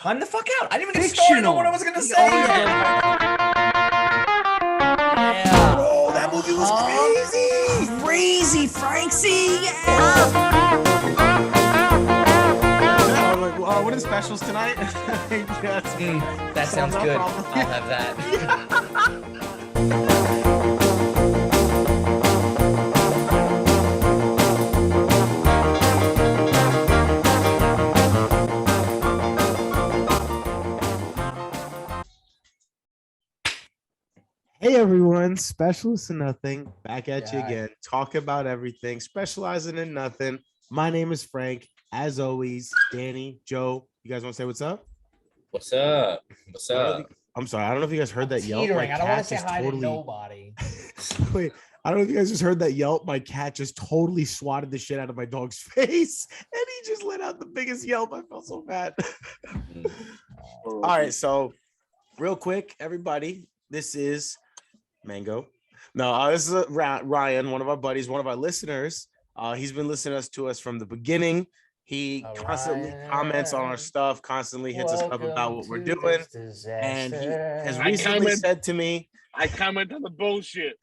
Time the fuck out. I didn't even get started on what I was going to say yet. Yeah. Bro, that movie was crazy. Crazy, Frankie. Yeah. I was like, what are the specials tonight? That sounds good. I'll have that. Hey everyone, Specialists in Nothing, back at you again. Talk about everything, specializing in nothing. My name is Frank. As always, Danny, Joe, you guys want to say what's up? What's up? What's up? I'm sorry, I don't know if you guys heard that yelp. My I don't want to say cat hi totally... to nobody. Wait, I don't know if you guys just heard that yelp. My cat just totally swatted the shit out of my dog's face, and he just let out the biggest yelp. I felt so bad. All right, so real quick, everybody, this is Mango. No, this is Ryan, one of our buddies, one of our listeners. He's been listening to us from the beginning. He constantly comments on our stuff, constantly hits us up about what we're doing. And he has recently said to me, I comment on the bullshit.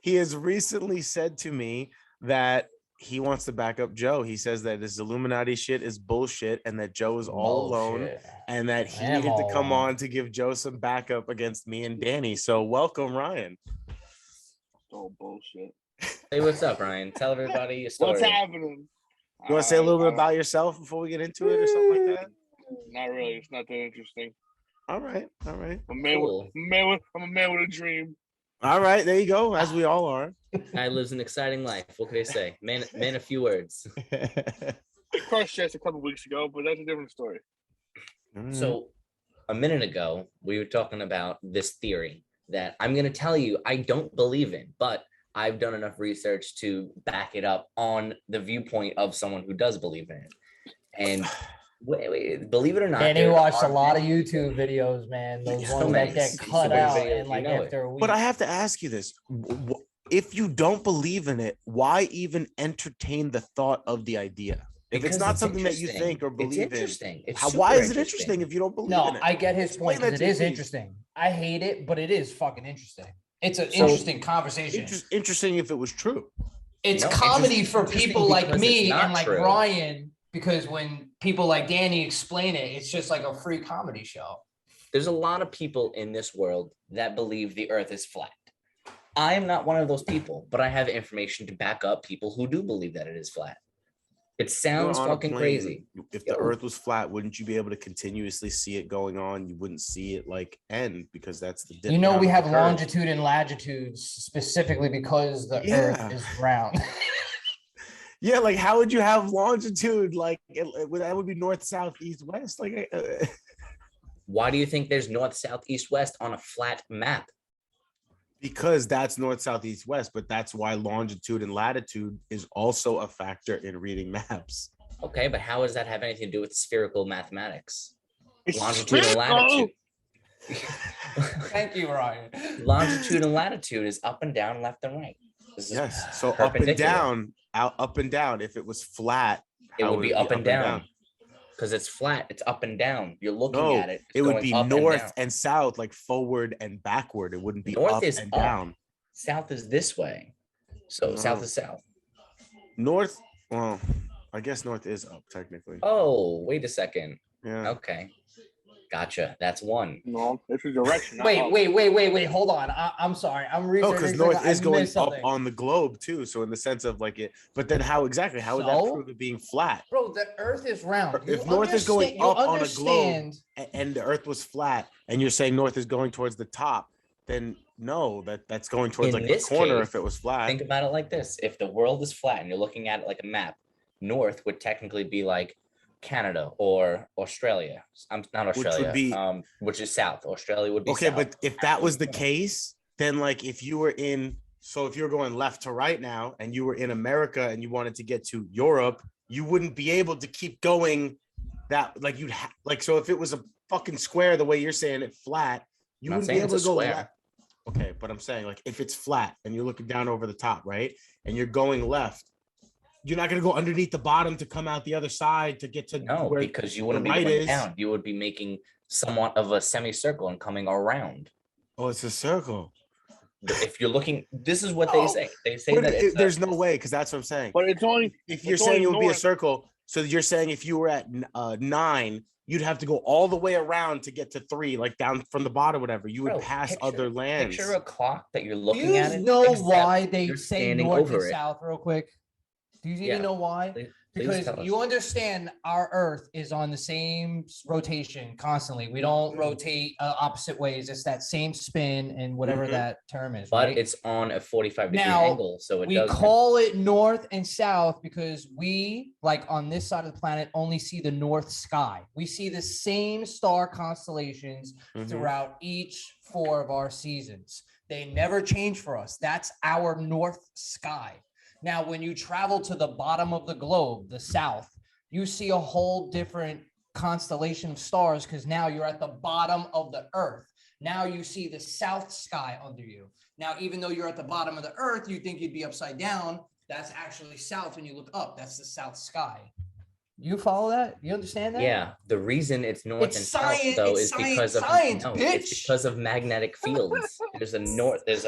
He has recently said to me that he wants to back up Joe. He says that this Illuminati shit is bullshit and that Joe is all alone and that he needed to come on to give Joe some backup against me and Danny. So welcome, Ryan. Oh, bullshit. Hey, what's up, Ryan? Tell everybody your story. What's happening? You want to say a little bit about yourself before we get into it or something like that? Not really. It's not that interesting. All right. I'm a man with a dream. All right, there you go, as we all are. Guy lives an exciting life. What can I say? Man, a few words. I crushed chest a couple weeks ago, but that's a different story. So a minute ago, we were talking about this theory that I'm going to tell you I don't believe in, but I've done enough research to back it up on the viewpoint of someone who does believe in it. And believe it or not, And he watched a lot of YouTube videos, man. Those ones that get cut out and like after a week. But I have to ask you this. If you don't believe in it, why even entertain the thought of the idea? If it's not something that you think or believe in, why is it interesting if you don't believe in it? No, I get his point. It is interesting. I hate it, but it is fucking interesting. It's an interesting conversation. Interesting if it was true. It's comedy for people like me and like Ryan, because when people like Danny explain it, it's just like a free comedy show. There's a lot of people in this world that believe the earth is flat. I am not one of those people, but I have information to back up people who do believe that it is flat. It sounds fucking crazy. If the earth was flat, wouldn't you be able to continuously see it going on? You wouldn't see it like end because that's the difference. You know, we have longitude and latitude specifically because the earth is round. Yeah, like how would you have longitude? Like that would be north, south, east, west. Like, why do you think there's north, south, east, west on a flat map? Because that's north, south, east, west, but that's why longitude and latitude is also a factor in reading maps. Okay, but how does that have anything to do with spherical mathematics? Longitude and latitude. Thank you, Ryan. Longitude and latitude is up and down, left and right. Yes, so up and down, up and down. If it was flat, it would be up and down. Because it's flat, it's up and down. You're looking at it. It would be north and south, like forward and backward. It wouldn't be up and down. South is this way. So south is south. North, well, I guess north is up technically. Oh, wait a second. Yeah. Okay. Gotcha. That's one. No, it's a direction. Wait. Hold on. I'm sorry. I'm researching. No, because north is going up on the globe too. So in the sense of like it, but then how would that prove it being flat? Bro, the earth is round. If north is going up on a globe and the earth was flat, and you're saying north is going towards the top, then no, that's going towards like the corner if it was flat. Think about it like this. If the world is flat and you're looking at it like a map, north would technically be like Canada or Australia. Not Australia, which is south. Australia would be okay, south. But if that was the case, then like if you were if you're going left to right now and you were in America and you wanted to get to Europe, you wouldn't be able to keep going that like so if it was a fucking square the way you're saying it flat, you wouldn't be able to go left. Okay, but I'm saying like if it's flat and you're looking down over the top, right? And you're going left, You're not gonna go underneath the bottom to come out the other side to get to where because you wouldn't be going down. You would be making somewhat of a semicircle and coming around. Oh, it's a circle. If you're looking, this is what they say. They say that there's no way, because that's what I'm saying. But it's only if you're saying it would be a circle. So you're saying if you were at 9, you'd have to go all the way around to get to 3, like down from the bottom, whatever. You would pass other lands. Picture a clock that you're looking at. Do you know why they say north and south real quick? Do you even know why? Because you understand our Earth is on the same rotation constantly. We don't rotate opposite ways. It's that same spin and whatever that term is. But it's on a 45-degree angle, so we call it north and south because we, like on this side of the planet, only see the north sky. We see the same star constellations throughout each 4 of our seasons. They never change for us. That's our north sky. Now, when you travel to the bottom of the globe, the south, you see a whole different constellation of stars because now you're at the bottom of the earth. Now you see the south sky under you. Now, even though you're at the bottom of the earth, you think you'd be upside down. That's actually south when you look up. That's the south sky. You follow that? You understand that? Yeah. The reason it's north and south, though, is because of it's because of magnetic fields. There's a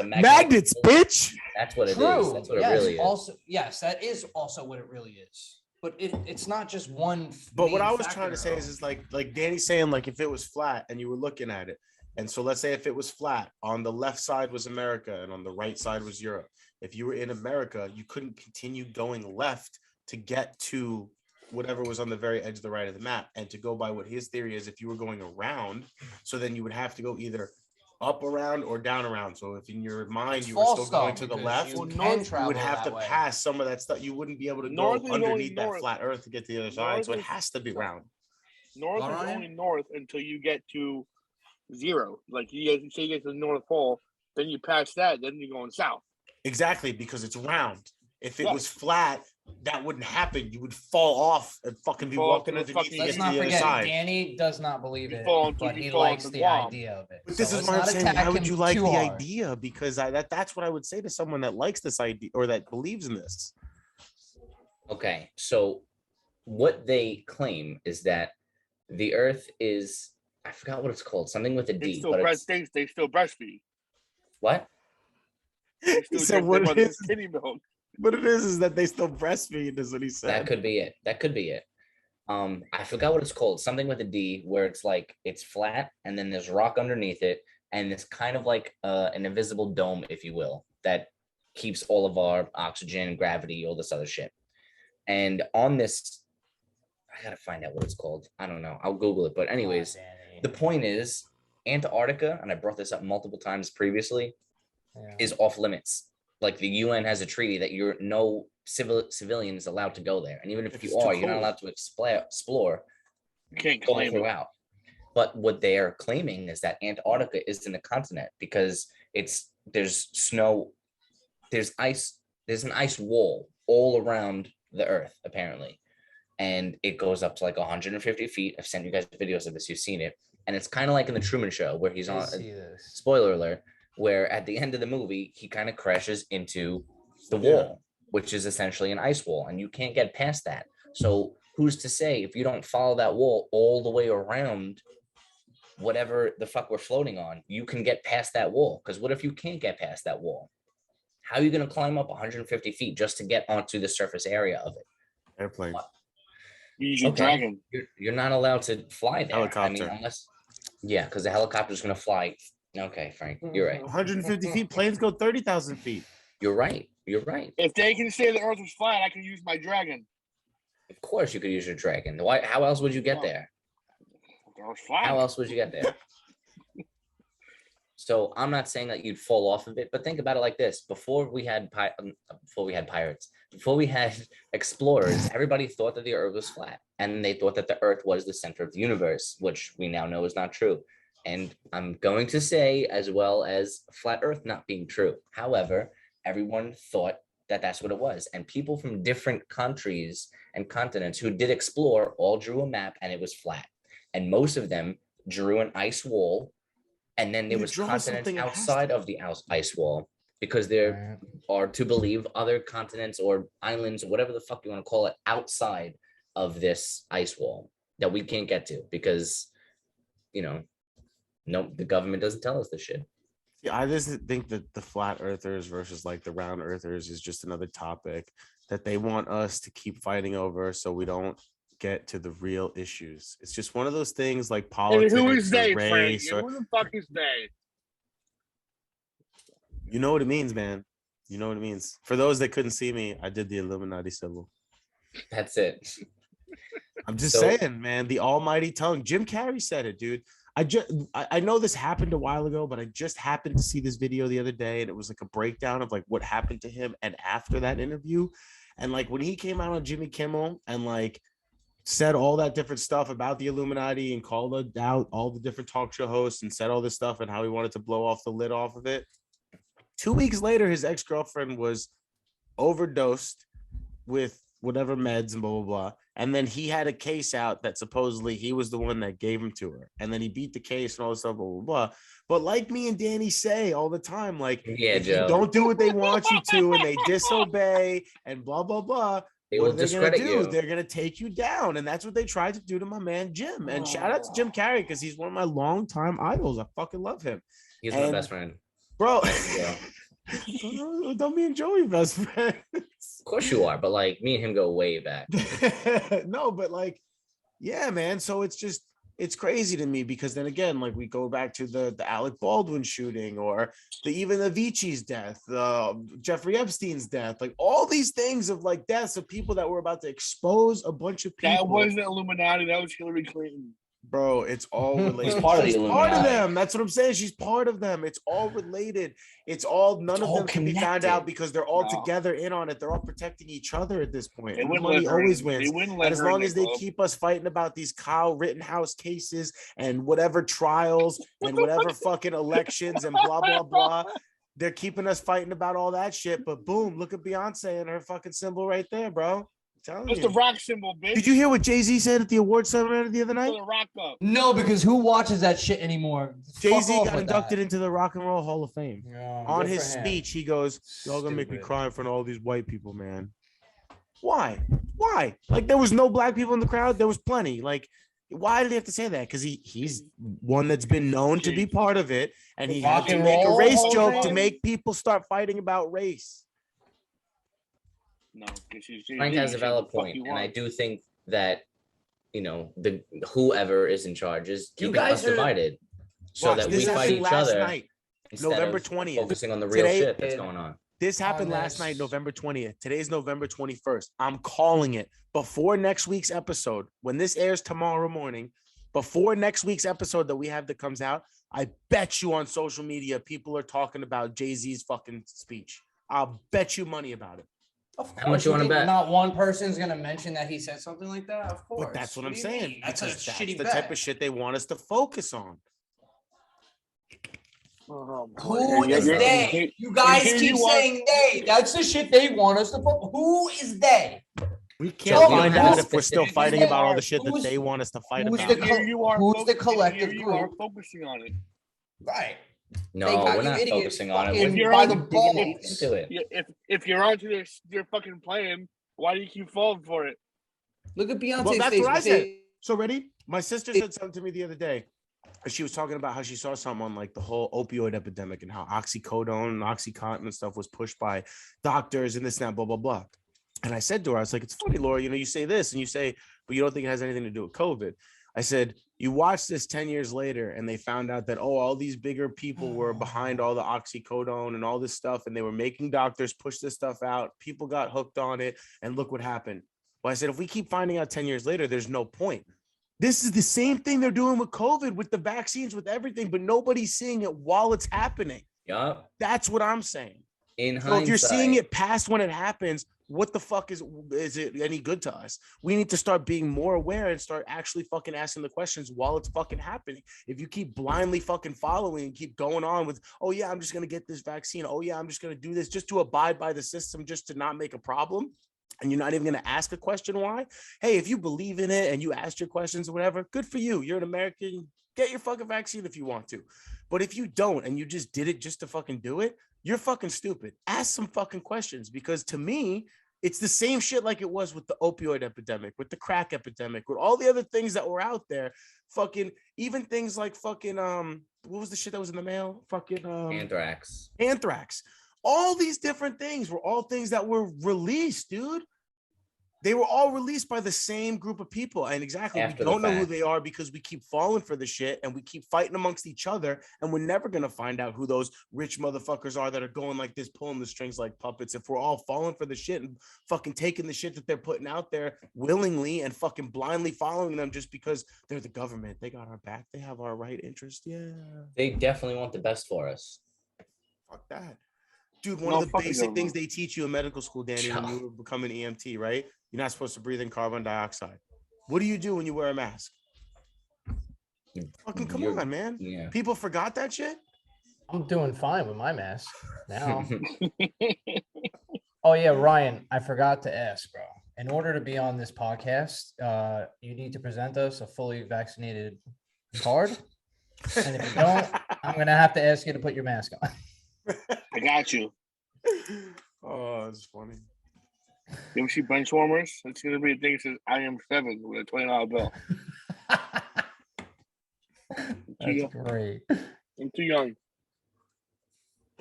magnets, bitch. That's what it is. That's what it really is. Also, yes, that is also what it really is. But it's not just one. But what I was trying to say is like Danny's saying, like if it was flat and you were looking at it, and so let's say if it was flat, on the left side was America and on the right side was Europe. If you were in America, you couldn't continue going left to get to whatever was on the very edge of the right of the map. And to go by what his theory is, if you were going around, so then you would have to go either up around or down around. So if in your mind you were still going to the left, you would have to pass some of that stuff. You wouldn't be able to go underneath that flat earth to get to the other side. So it has to be round. North is only north until you get to 0. Like you say, you get to the North Pole, then you pass that, then you're going south. Exactly, because it's round. If it was flat, that wouldn't happen. You would fall off and fucking be walking underneath to get to the other side. Danny does not believe it, but he likes the idea of it. But this is why I'm saying, why would you like the idea? Because that's what I would say to someone that likes this idea or that believes in this. Okay, so what they claim is that the Earth is, I forgot what it's called, something with a D. They still breastfeed. What? So what it is? What it is that they still breastfeed, is what he said. That could be it. I forgot what it's called. Something with a D, where it's like it's flat and then there's rock underneath it, and it's kind of like an invisible dome, if you will, that keeps all of our oxygen, gravity, all this other shit. And on this, I gotta find out what it's called. I don't know. I'll Google it. But anyways, the point is Antarctica, and I brought this up multiple times previously, is off limits. Like the UN has a treaty that you're no civilian is allowed to go there, and even if you are, you're not allowed to explore. You can't claim throughout. But what they are claiming is that Antarctica isn't a continent because there's snow, there's ice, there's an ice wall all around the Earth apparently, and it goes up to like 150 feet. I've sent you guys videos of this. You've seen it, and it's kind of like in the Truman Show where he's on. Spoiler alert. Where at the end of the movie, he kind of crashes into the wall, which is essentially an ice wall, and you can't get past that. So who's to say if you don't follow that wall all the way around whatever the fuck we're floating on, you can get past that wall? Because what if you can't get past that wall? How are you going to climb up 150 feet just to get onto the surface area of it? Airplane. Dragon. You're not allowed to fly there. Helicopter. I mean, because the helicopter is going to fly. Okay, Frank, you're right. 150 feet. Planes go 30,000 feet. You're right. If they can say the Earth was flat, I can use my dragon. Of course, you could use your dragon. Why? How else would you get there? How else would you get there? So I'm not saying that you'd fall off of it, but think about it like this: before we had pirates, before we had explorers, everybody thought that the Earth was flat, and they thought that the Earth was the center of the universe, which we now know is not true. And I'm going to say, as well as flat Earth not being true. However, everyone thought that that's what it was. And people from different countries and continents who did explore all drew a map and it was flat. And most of them drew an ice wall. And then there was continents outside of the ice wall. because there are, to believe, other continents or islands, whatever the fuck you want to call it, outside of this ice wall that we can't get to because, no, the government doesn't tell us this shit. Yeah, I just think that the flat earthers versus like the round earthers is just another topic that they want us to keep fighting over so we don't get to the real issues. It's just one of those things like politics. And who is they, race, Frank? Who the fuck is they? You know what it means, man. You know what it means. For those that couldn't see me, I did the Illuminati symbol. That's it. I'm just saying, man, the almighty tongue. Jim Carrey said it, dude. I know this happened a while ago, but I just happened to see this video the other day, and it was like a breakdown of like what happened to him and after that interview. And like when he came out on Jimmy Kimmel and like said all that different stuff about the Illuminati and called out all the different talk show hosts and said all this stuff and how he wanted to blow off the lid off of it. 2 weeks later, his ex-girlfriend was overdosed with whatever meds and blah, blah, blah. And then he had a case out that supposedly he was the one that gave him to her. And then he beat the case and all this stuff, blah, blah, blah. But like me and Danny say all the time, like, if you don't do what they want you to and they disobey and blah, blah, blah, what are they going to do? They're going to take you down. And that's what they tried to do to my man, Jim. And shout out to Jim Carrey because he's one of my longtime idols. I fucking love him. He's my best friend. Bro, don't be enjoying best friends. Of course you are, but like me and him go way back. No, but like, yeah, man. So it's crazy to me because then again, like we go back to the Alec Baldwin shooting or even the Avicii's death, Jeffrey Epstein's death, like all these things of like deaths of people that were about to expose a bunch of people. That wasn't Illuminati. That was Hillary Clinton. Bro, it's all related. She's part of the Illuminati. Part of them. That's what I'm saying. She's part of them. It's all related. It's all none of them can be found out because they're all together in on it. They're all protecting each other at this point. Money always wins. And as long as they keep us fighting about these Kyle Rittenhouse cases and whatever trials and whatever fucking elections and blah blah blah, they're keeping us fighting about all that shit. But boom, look at Beyonce and her fucking symbol right there, bro. It's the rock symbol, bitch. Did you hear what Jay-Z said at the award ceremony the other night? The rock up. No, because who watches that shit anymore? Jay-Z got inducted into the Rock and Roll Hall of Fame. On his speech, he goes, "Y'all gonna make me cry in front of all these white people, man." Why? Like there was no black people in the crowd. There was plenty. Like, why did he have to say that? Because he's one that's been known to be part of it, and he had to make a race joke to make people start fighting about race. No, Frank has a valid point, and I do think that the whoever is in charge is keeping us divided, so that we fight each other. November 20th, focusing on the real shit that's going on. This happened last night, November 20th. Today's November 21st. I'm calling it before next week's episode. When this airs tomorrow morning, before next week's episode that comes out, I bet you on social media people are talking about Jay-Z's fucking speech. I'll bet you money about it. How much you want to bet? Not one person's going to mention that he said something like that? Of course. But that's what I'm saying. That's a shitty the bet. type of shit they want us to focus on. Who is they? You guys keep saying they. That's the shit they want us to focus. Who is they? We can't find out if we're still fighting about all the shit that they want us to fight about. Who's the collective group? You are focusing on it. Right. No, we're not focusing on it. If you're by the balls. If you're onto their fucking plan, why do you keep falling for it? Look at Beyonce's Well, that's face. what I said. So ready? My sister said something to me the other day. She was talking about how she saw something on like the whole opioid epidemic and how oxycodone and oxycontin and stuff was pushed by doctors and this and that, blah, blah, blah. And I said to her, I was like, it's funny, Laura, you say this and you say, but you don't think it has anything to do with COVID. I said, you watch this 10 years later and they found out that, all these bigger people were behind all the oxycodone and all this stuff. And they were making doctors push this stuff out. People got hooked on it. And look what happened. Well, I said, if we keep finding out 10 years later, there's no point. This is the same thing they're doing with COVID, with the vaccines, with everything, but nobody's seeing it while it's happening. Yeah. That's what I'm saying. In so if you're seeing it past when it happens, what the fuck is it any good to us? We need to start being more aware and start actually fucking asking the questions while it's fucking happening. If you keep blindly fucking following and keep going on with, oh yeah, I'm just going to get this vaccine. Oh yeah, I'm just going to do this just to abide by the system, just to not make a problem. And you're not even going to ask a question why. Hey, if you believe in it and you asked your questions or whatever, good for you. You're an American. Get your fucking vaccine if you want to. But if you don't and you just did it just to fucking do it, you're fucking stupid. Ask some fucking questions, because to me, it's the same shit like it was with the opioid epidemic, with the crack epidemic, with all the other things that were out there. Fucking even things like fucking what was the shit that was in the mail? Fucking Anthrax. All these different things were all things that were released, dude. They were all released by the same group of people. And exactly, we don't know who they are because we keep falling for the shit and we keep fighting amongst each other. And we're never going to find out who those rich motherfuckers are that are going like this, pulling the strings like puppets. If we're all falling for the shit and fucking taking the shit that they're putting out there willingly and fucking blindly following them just because they're the government. They got our back. They have our right interest. Yeah. They definitely want the best for us. Fuck that. Dude, one of the basic things they teach you in medical school, Danny, when you were becoming EMT, right? You're not supposed to breathe in carbon dioxide. What do you do when you wear a mask? Fucking come on, man. Yeah. People forgot that shit? I'm doing fine with my mask now. Oh, yeah, Ryan, I forgot to ask, bro. In order to be on this podcast, you need to present us a fully vaccinated card. And if you don't, I'm going to have to ask you to put your mask on. I got you. Oh, that's funny. You ever see bench warmers? It's gonna be a thing that says I am 7 with a $20 bill. That's great. I'm too young.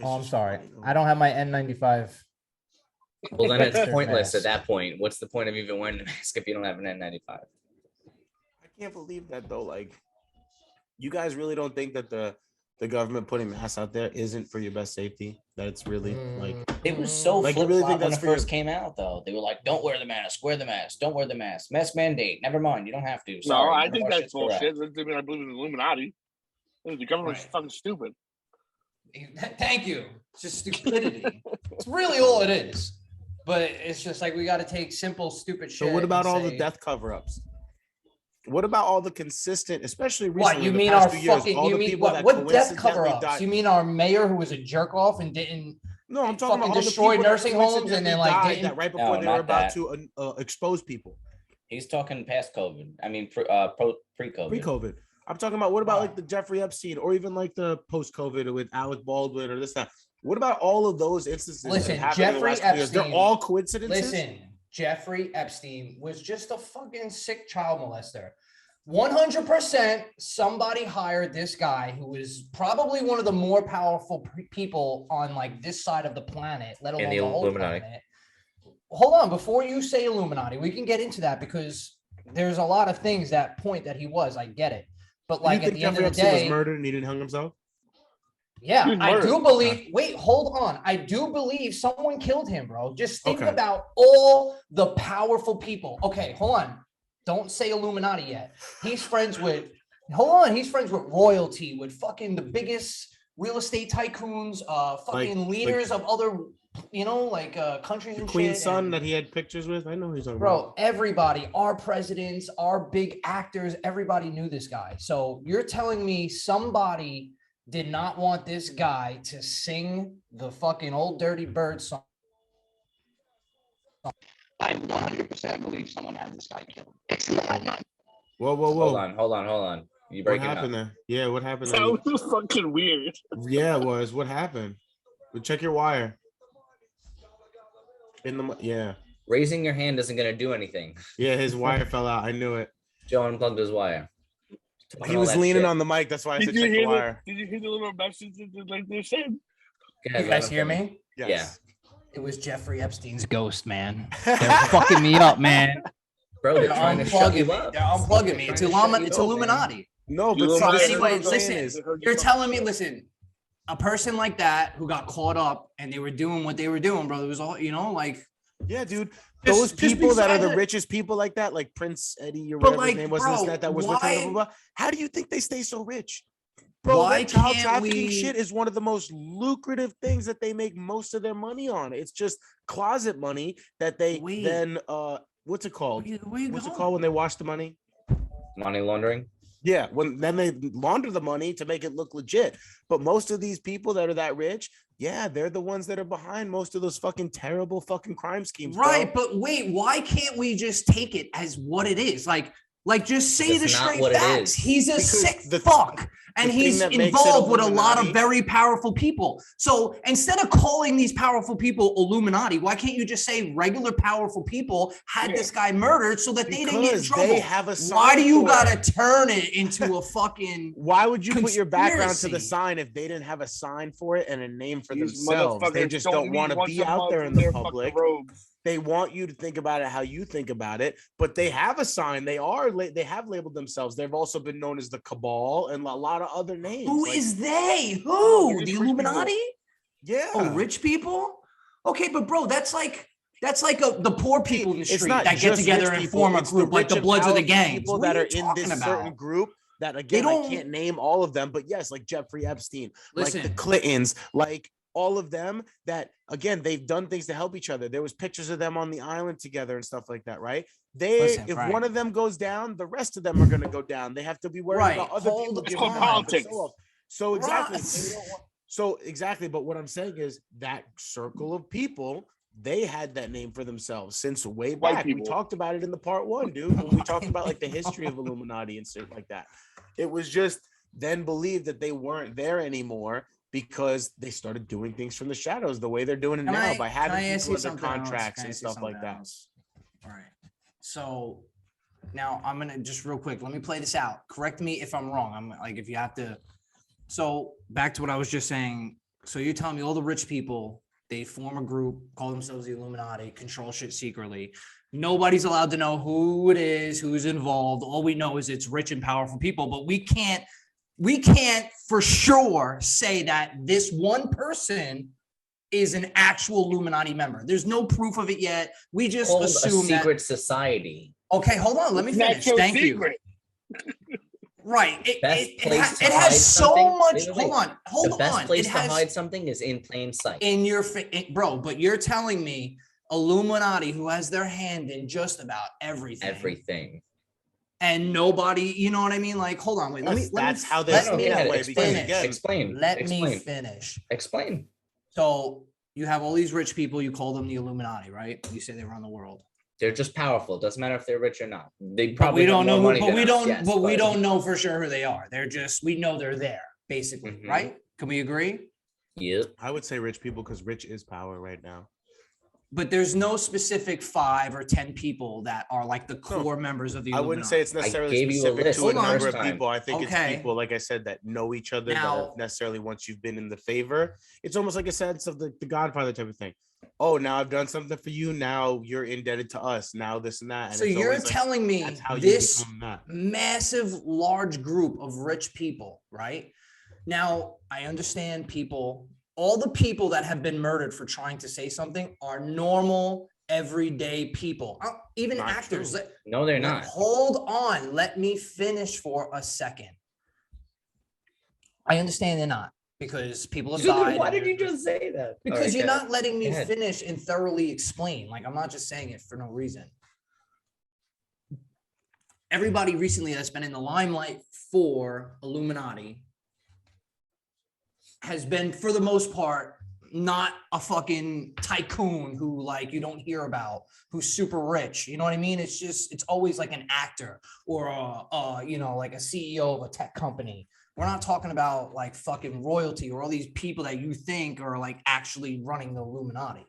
Oh, I'm sorry. I don't have my N95. Well, then it's pointless at that point. What's the point of even wearing the mask if you don't have an N95? I can't believe that though. Like, you guys really don't think that the government putting masks out there isn't for your best safety? That it's really like it was so like, flip really think when it first came out though. They were like, "Don't wear the mask. Wear the mask. Don't wear the mask. Mask mandate. Never mind. You don't have to." Sorry, no, I think that's bullshit. I mean, I believe in the Illuminati. The government's fucking stupid. Thank you. It's just stupidity. It's really all it is. But it's just like we got to take simple, stupid shit. So what about all the death cover-ups? What about all the consistent, especially recently? What you mean our fucking? You mean what death cover-ups? You mean our mayor who was a jerk off and didn't? No, I'm talking about all destroy nursing homes and then like didn't that right before they were about to expose people. He's talking past COVID. I mean, pre-COVID. Pre-COVID. I'm talking about what about like the Jeffrey Epstein or even like the post-COVID with Alec Baldwin or this that. What about all of those instances? Listen, Jeffrey Epstein. They're all coincidences. Listen, Jeffrey Epstein was just a fucking sick child molester. 100% somebody hired this guy who is probably one of the more powerful people on like this side of the planet, let alone the whole Illuminati. Planet. Hold on, before you say Illuminati, we can get into that because there's a lot of things that point that he was. I get it, but like at the end of the day, he was murdered and he didn't hang himself. Yeah, I do believe. Wait, hold on. I do believe someone killed him, bro. Just think about all the powerful people. Okay, hold on. Don't say Illuminati yet. He's friends with. Hold on. He's friends with royalty, with fucking the biggest real estate tycoons, fucking leaders of other, countries and shit. Queen's son that he had pictures with. I know he's talking about. Bro, everybody, our presidents, our big actors, everybody knew this guy. So you're telling me somebody did not want this guy to sing the fucking Old Dirty Bird song? I 100% believe someone had this guy killed. It's not. Whoa. Hold on. You breaking up. What happened there? Yeah, what happened there? That was fucking weird. Yeah, it was. What happened? Check your wire. Yeah. Raising your hand isn't gonna do anything. Yeah, his wire fell out. I knew it. Joe unplugged his wire. He was leaning on the mic. That's why I said check the wire. Did you hear the little message like they said? You guys hear me? Yes. Yeah. It was Jeffrey Epstein's ghost, man. They're fucking me up, man. Bro, they're trying to shut you up. They're unplugging me. It's Illuminati. No, but listen, you're telling me, listen, a person like that who got caught up and they were doing what they were doing, bro. It was all, yeah, dude. Those people that are the richest people like that, like Prince Eddie or whatever his name was, that was with him, blah, blah, blah. How do you think they stay so rich? Bro, that child trafficking shit is one of the most lucrative things that they make most of their money on. It's just closet money that they then what's it called? What's it called when they wash the money? Money laundering. Yeah, then they launder the money to make it look legit. But most of these people that are that rich, yeah, they're the ones that are behind most of those fucking terrible fucking crime schemes. Right, bro. But wait, why can't we just take it as what it is? Like just say the straight facts. He's a sick fuck. And he's involved with a lot of very powerful people. So instead of calling these powerful people Illuminati, why can't you just say regular powerful people had this guy murdered so that they didn't get in trouble? They have a sign. Why do you gotta turn it into a fucking Why would you put your background to the sign if they didn't have a sign for it and a name for themselves? They just don't want to be out there in the public. They want you to think about it how you think about it, but they have a sign. They have labeled themselves. They've also been known as the Cabal and a lot of other names. Who is they? Who? The Illuminati? Yeah. Oh, rich people? Okay, but bro, that's like the poor people in the street that get together and form a group, like the Bloods of the gang. People that are in this certain group that, again, I can't name all of them, but yes, like Jeffrey Epstein, like the Clintons, like all of them that, again, they've done things to help each other. There was pictures of them on the island together and stuff like that, right? If one of them goes down, the rest of them are going to go down. They have to be worried about other people. It's called politics. So exactly. But what I'm saying is that circle of people, they had that name for themselves since way back. We talked about it in the part 1, dude. When we talked about like the history of Illuminati and stuff like that. It was just then believed that they weren't there anymore, because they started doing things from the shadows the way they're doing it now by having people under contracts and stuff like that. All right. So now I'm going to just real quick, let me play this out. Correct me if I'm wrong. I'm like, if you have to. So back to what I was just saying. So you're telling me all the rich people, they form a group, call themselves the Illuminati, control shit secretly. Nobody's allowed to know who it is, who's involved. All we know is it's rich and powerful people, but we can't for sure say that this one person is an actual Illuminati member. There's no proof of it yet. We just assume a secret society. Okay, hold on. Let me finish. Thank you. Right. It has so much. Hold on. The best place to hide something is in plain sight. In your bro, but you're telling me Illuminati, who has their hand in just about everything. Everything. And nobody, you know what I mean? Like, hold on, wait. Let me finish. Explain. So you have all these rich people. You call them the Illuminati, right? You say they run the world. They're just powerful. Doesn't matter if they're rich or not. They probably we don't know. We don't know for sure who they are. They're just, we know they're there, basically, right? Can we agree? Yeah. I would say rich people because rich is power right now. But there's no specific 5 or 10 people that are like the core members of the Illuminati. I wouldn't say it's necessarily specific to a number of people. I think it's people, like I said, that know each other, that necessarily once you've been in the favor. It's almost like a sense of the Godfather type of thing. Oh, now I've done something for you. Now you're indebted to us. Now this and that. And so you're telling me this massive, large group of rich people, right? Now, I understand people. All the people that have been murdered for trying to say something are normal, everyday people. Even not actors. No, they're not. Hold on. Let me finish for a second. I understand they're not, because people have died. Why did you just say that? Because you're not letting me finish and thoroughly explain. Like, I'm not just saying it for no reason. Everybody recently that's been in the limelight for Illuminati has been, for the most part, not a fucking tycoon who, like, you don't hear about, who's super rich. You know what I mean? It's always like an actor or like a CEO of a tech company. We're not talking about like fucking royalty or all these people that you think are like actually running the Illuminati.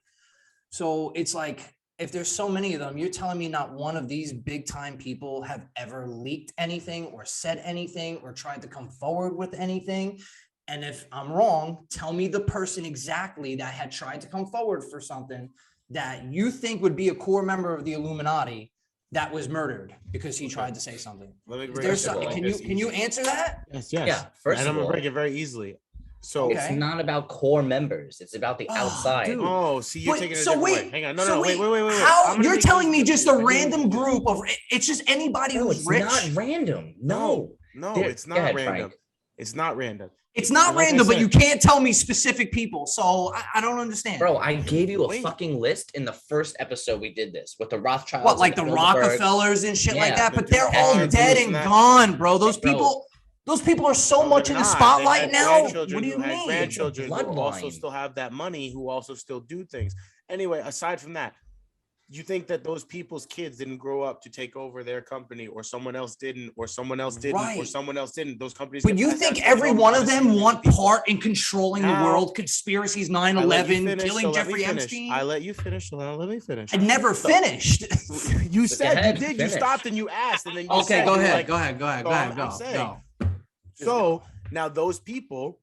So it's like, if there's so many of them, you're telling me not one of these big time people have ever leaked anything or said anything or tried to come forward with anything. And if I'm wrong, tell me the person exactly that had tried to come forward for something that you think would be a core member of the Illuminati that was murdered because he tried to say something. Can you answer that? Yes. Yeah. First, I'm gonna break it very easily. So it's not about core members; it's about the outside. Dude. Oh, see, you're taking it a different way. Hang on, no, wait. How you're telling me just a random group of? It's just anybody who's rich. It's not random. No, it's not random. Frank. It's not random. It's not random, but you can't tell me specific people. So I don't understand. Bro, I gave you a fucking list in the first episode we did this with the Rothschilds. What, like the Rockefellers and shit like that? But they're all dead and gone, bro. Those people are so much in the spotlight now. What do you mean? Grandchildren who also still have that money, who also still do things. Anyway, aside from that, You think that those people's kids didn't grow up to take over their company, or someone else didn't, or someone else didn't, or someone else didn't. Those companies. But you think every one of them want part in controlling the world? Conspiracies, 9/11, killing Jeffrey Epstein. I let you finish. Let me finish. I never finished. You said you did. You stopped and you asked, and then you okay, said, go ahead. Like, go ahead. Go. So now those people,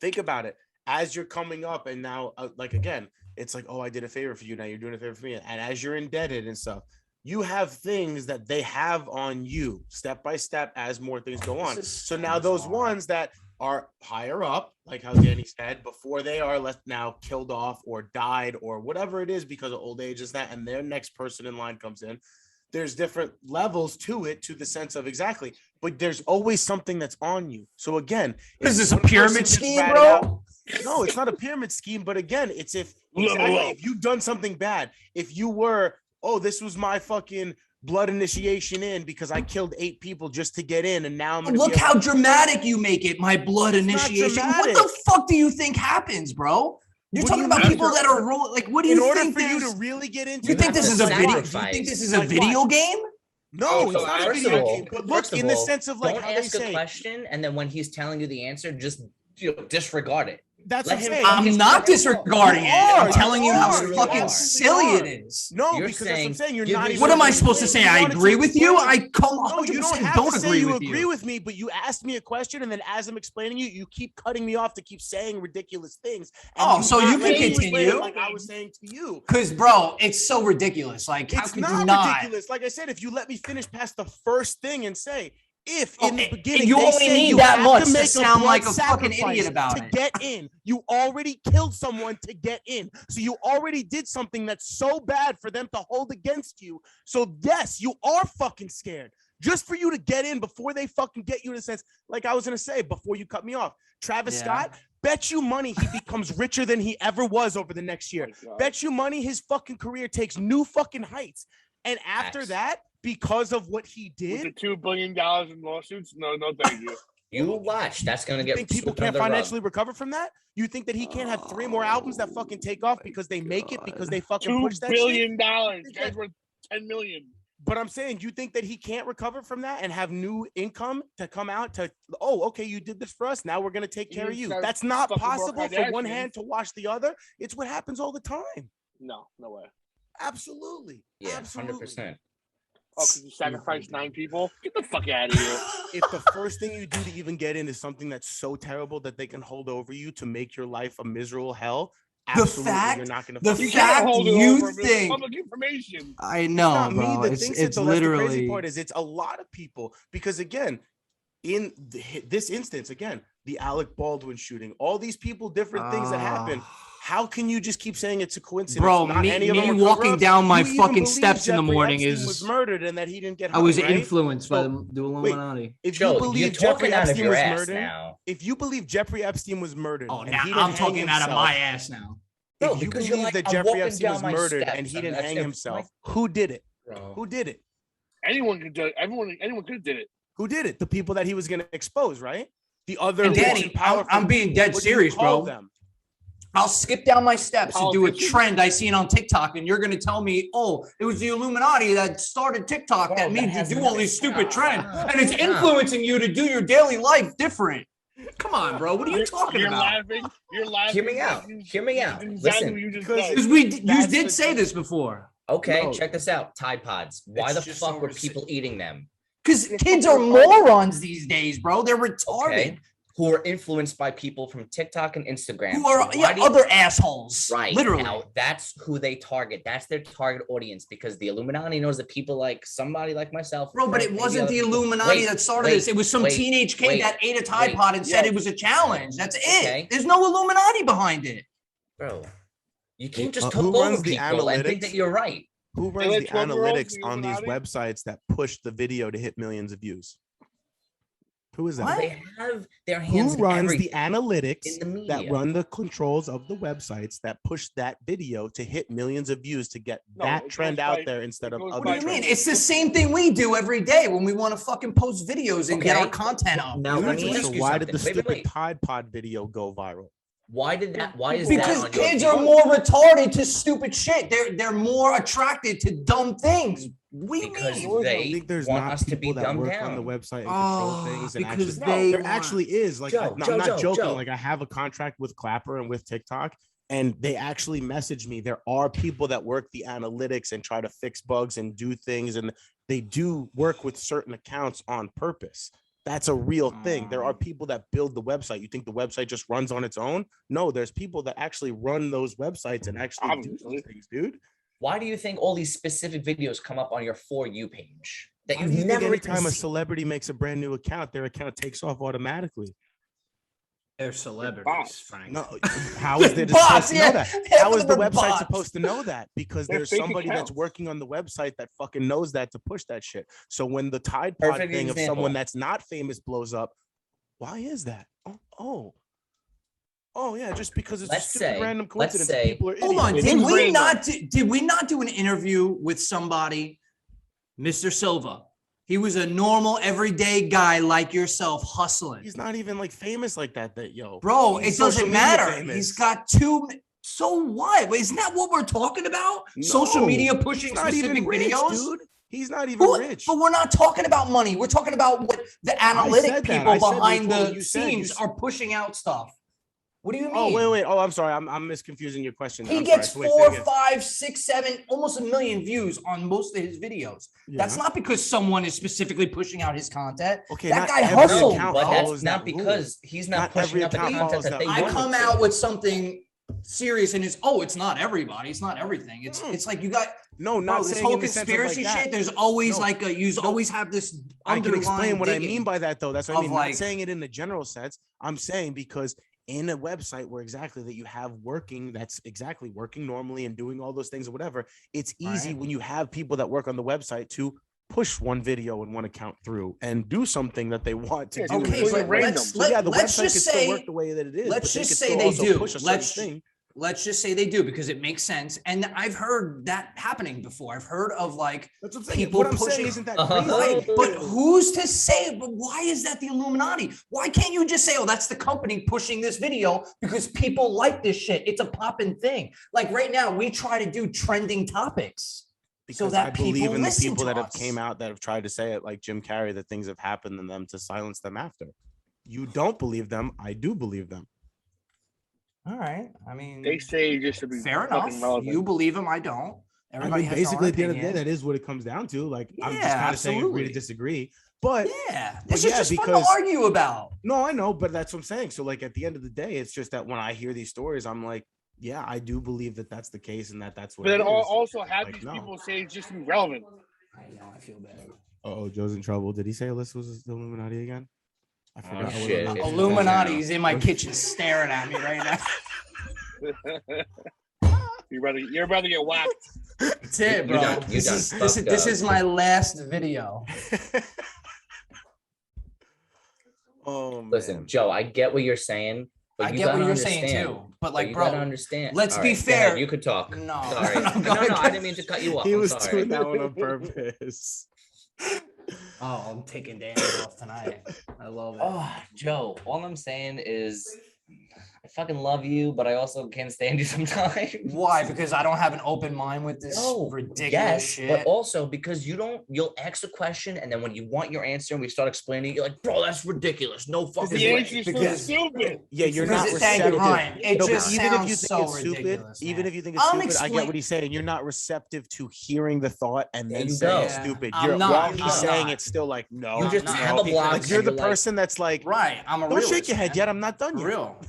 think about it. As you're coming up, and now, like again. It's like, oh, I did a favor for you. Now you're doing a favor for me. And as you're indebted and stuff, you have things that they have on you step by step as more things go on. So now those ones that are higher up, like how Danny said, before they are now killed off or died or whatever it is because of old age is that, and their next person in line comes in, there's different levels to it, to the sense of exactly, but there's always something that's on you. So again, is this a pyramid scheme, bro? No, it's not a pyramid scheme, but again, it's if you've done something bad, if you were, oh, this was my fucking blood initiation in because I killed 8 people just to get in, and now I'm gonna look how dramatic you make it, my blood initiation. What the fuck do you think happens, bro? You're talking about people that are like, what do you think? In order for you to really get into, you think this is a video? You think this is a video game? No, it's not a video game. But look, in the sense of like, don't ask a question, and then when he's telling you the answer, just disregard it. That's what I'm saying. I'm not disregarding it. I'm telling you how fucking silly it is. No, because that's what I'm saying. You're not even. What am I supposed to say? I agree with you. I come 100% you don't have to say you agree with me, but you asked me a question, and then as I'm explaining you keep cutting me off to keep saying ridiculous things. Oh, so you can continue. Like I was saying to you. Because, bro, it's so ridiculous. Like, how could you not? Ridiculous. Like I said, if you let me finish past the first thing and say, if in the beginning you only need that much to sound like a fucking idiot about it. To get in, you already killed someone to get in. So you already did something that's so bad for them to hold against you. So yes, you are fucking scared. Just for you to get in before they fucking get you in a sense, like I was gonna say before you cut me off. Travis Scott, bet you money he becomes richer than he ever was over the next year. Bet you money his fucking career takes new fucking heights. And after that, because of what he did, with the $2 billion in lawsuits, no, thank you. You watch. That's gonna get. Think people can't financially recover from that? You think that he can't have 3 more albums that fucking take off because they make it because they fucking push that $2 billion. Guys worth $10 million. But I'm saying, you think that he can't recover from that and have new income to come out to? Oh, okay, you did this for us. Now we're gonna take care of you. That's not possible for one hand to wash the other. It's what happens all the time. No way. Absolutely. Yeah, absolutely. 100%. Oh, because you sacrificed 9 people? Get the fuck out of here. If the first thing you do to even get in is something that's so terrible that they can hold over you to make your life a miserable hell, absolutely, you're not going to. The fact you think public information. I know, bro. It's literally. The crazy part is it's a lot of people because again, in this instance, again, the Alec Baldwin shooting, all these people, different things that happen. How can you just keep saying it's a coincidence? Bro, me walking down my fucking steps in the morning was murdered and that he didn't get hung, I was influenced by the Illuminati. If you believe Jeffrey Epstein was murdered, if you believe Jeffrey Epstein was murdered, now I'm talking out of my ass now. If you believe that Jeffrey Epstein was murdered and he didn't hang himself, who did it? Who did it? Anyone could do it. Anyone could have did it. Who did it? The people that he was going to expose, right? The other. Danny, I'm being dead serious, bro. I'll skip down my steps and do a trend I seen on TikTok, and you're going to tell me, oh, it was the Illuminati that started TikTok that made you do all these stupid trends, and it's influencing you to do your daily life different. Come on, bro. What are you talking about? You're laughing. Hear me out. Listen, because you did say this before. Okay, check this out. Tide Pods. Why the fuck were people eating them? Because kids are morons these days, bro. They're retarded. Okay. Who are influenced by people from TikTok and Instagram. Who are other assholes. Right. Literally. Now, that's who they target. That's their target audience because the Illuminati knows that people like somebody like myself. Bro, but it wasn't the Illuminati that started this. It was some teenage kid that ate a Tide Pod and said it was a challenge. That's it. Okay. There's no Illuminati behind it. Bro, you can't just talk over people and think that you're right. Who runs the analytics on these websites that push the video to hit millions of views? Who is that? What? They have their hands. Who runs the analytics that run the controls of the websites that push that video to hit millions of views to get that trend out there instead of other? What do you mean? It's the same thing we do every day when we want to fucking post videos and get our content up. Now, let me ask you why did the stupid Tide Pod video go viral? Why is that Because on your kids are more retarded to stupid shit. They're more attracted to dumb things. What do you Because mean? they I think there's want not us to people be that dumbed work down on the website and control things. And Because actually, there want- actually is. Like, Joe, I'm not joking. Joe. Like, I have a contract with Clapper and with TikTok, and they actually message me. There are people that work the analytics and try to fix bugs and do things, and they do work with certain accounts on purpose. That's a real thing. There are people that build the website. You think the website just runs on its own? No, there's people that actually run those websites and actually do those things, dude. Why do you think all these specific videos come up on your For You page that Why you've do you think never anytime even a seen? celebrity makes a brand new account, their account takes off automatically? They're celebrities, Frank. No, how is it Bots, supposed to know that? yeah. How is the They're website bots. supposed to know that? Because They're there's fake somebody that's accounts. working on the website that fucking knows that to push that shit. So when the Tide Pod Perfect thing of example. someone that's not famous blows up, why is that? Oh yeah, just because it's Let's a stupid say- random let's coincidence. say- People are Hold on, idiots. It is random. did we not do an interview with somebody, Mr. Silva? He was a normal, everyday guy like yourself, hustling. He's not even like famous like that. Bro, He's it doesn't social media matter. famous. He's got two. So what? Isn't that what we're talking about? Social No, media pushing He's not even specific rich, videos. dude. He's not even But, rich. but we're not talking about money. We're talking about what the analytic said that. people I said behind before the you said- scenes you are pushing out stuff. What do you mean? Oh wait. Oh, I'm sorry. I'm misconfusing your question. He I'm gets sorry. So wait, say 4, again. 5, 6, 7, almost 1 million views on most of his videos. That's Yeah. not because someone is specifically pushing out his content. Okay, that not guy every hustled, account But bro. follows that's not that rule. because he's not, Not pushing every out the account content follows that that they rule. I want come to. out with something serious and it's not everybody. It's not everything. It's like you got No, bro, not this saying whole in the sense of conspiracy like that. shit. There's always No, like you always have this. I can explain underlying what I digging. mean by that, though. That's what I of, mean. like- Not saying it in the general sense. I'm saying because in a website where exactly that you have working, that's exactly working normally and doing all those things or whatever. It's easy Right. when you have people that work on the website to push one video and one account through and do something that they want to Yeah, do. Okay, It's but random. let's, So yeah, the let's website just can still say work the way that it is. let's but they just can say still they also do. push a certain Let's thing. let's just say they do because it makes sense. And I've heard that happening before. I've heard of like That's what I'm saying. people What I'm pushing- saying isn't that Uh-huh. crazy. right, but who's to say? But why is that the Illuminati? Why can't you just say, "Oh, that's the company pushing this video because people like this shit"? It's a popping thing. Like right now, we try to do trending topics. Because that I believe people in the listen people to that have us. came out that have tried to say it, like Jim Carrey, that things have happened and them to silence them after. You don't believe them. I do believe them. All right. I mean, They say just to be fair fucking enough. relevant. You believe him. I don't. Everybody has their basically, own at the end of the day, opinion. that is what it comes down to. Like, I'm just Yeah, kind of saying agree absolutely. to disagree. But Yeah, But this yeah, is just fun because- to argue about. no, I know, but that's what I'm saying. So, like, at the end of the day, it's just that when I hear these stories, I'm like, yeah, I do believe that that's the case and that's what But it then is. also have Like, these no. people say it's just irrelevant. I know. I feel bad. Oh, Joe's in trouble. Did he say Alyssa was the Illuminati again? I forgot. what shit. it was. It's Illuminati's in my kitchen staring at me right now. You're about to get whacked. That's it, You bro. done- you done This fucked is up. my last video. Oh man. Listen, Joe, I get what you're saying, but I you get what gotta you're understand. saying too. But like, you bro, gotta understand. let's All be right, go ahead, fair. you could talk. No. Sorry. No, go no, ahead. I didn't mean to cut you off. He I'm was sorry. doing that one on purpose. Oh, I'm taking Danny off tonight. I love it. Oh, Joe, all I'm saying is I fucking love you, but I also can't stand you sometimes. Why? Because I don't have an open mind with this ridiculous yes, shit. but also because you'll ask a question and then when you want your answer and we start explaining, you're like, bro, that's ridiculous. No fucking The way. answer's so Because- stupid. Yeah, you're Because not it's thank you, receptive. Ryan. It No, but just even if you sounds think so it's stupid, ridiculous, even man. if you think it's I'm stupid, I explain- get what he's saying. You're not receptive to hearing the thought and There then you saying go. it's stupid. I'm You're not. while I'm he's saying not. it's still like no. You just no. have a block Like you're and the you're like- person that's like, Right. I'm a don't realist, shake your head man. yet. I'm not done For yet. real.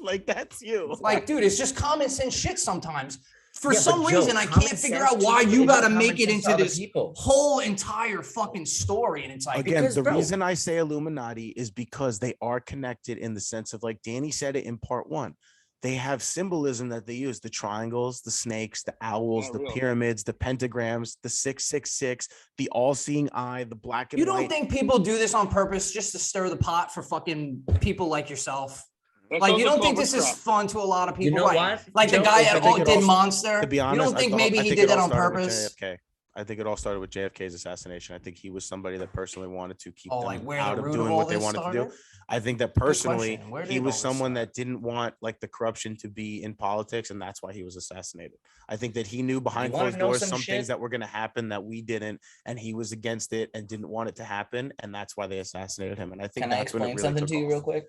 Like that's you. Like, dude, it's just common sense shit sometimes. For Yeah, but some Joe, reason, I common can't figure sense out why to you is got to common make it sense into to other this people. whole entire fucking story. And it's like, Again, because, the bro- reason I say Illuminati is because they are connected in the sense of, like Danny said it in part one. They have symbolism that they use: the triangles, the snakes, the owls, Not the real. pyramids, the pentagrams, the 666, the all-seeing eye, the black and you don't white. think people do this on purpose just to stir the pot for fucking people like yourself? That's Like, you also don't think called this is witchcraft. fun to a lot of people? You know right? what, Like the Joe? guy I at think it did also- Monster. To be You honest, don't think I maybe he think did it that all on started with purpose? JFK. I think it all started with JFK's assassination. I think he was somebody that personally wanted to keep them where out the of root doing all what they this wanted to do. started? I think that personally, question. Where he did was all this someone start? that didn't want like the corruption to be in politics, and that's why he was assassinated. I think that he knew behind wanna closed know doors some some things shit? that were going to happen that we didn't, and he was against it and didn't want it to happen, and that's why they assassinated him. And I think Can I that's when it explain really something took to you off. real quick?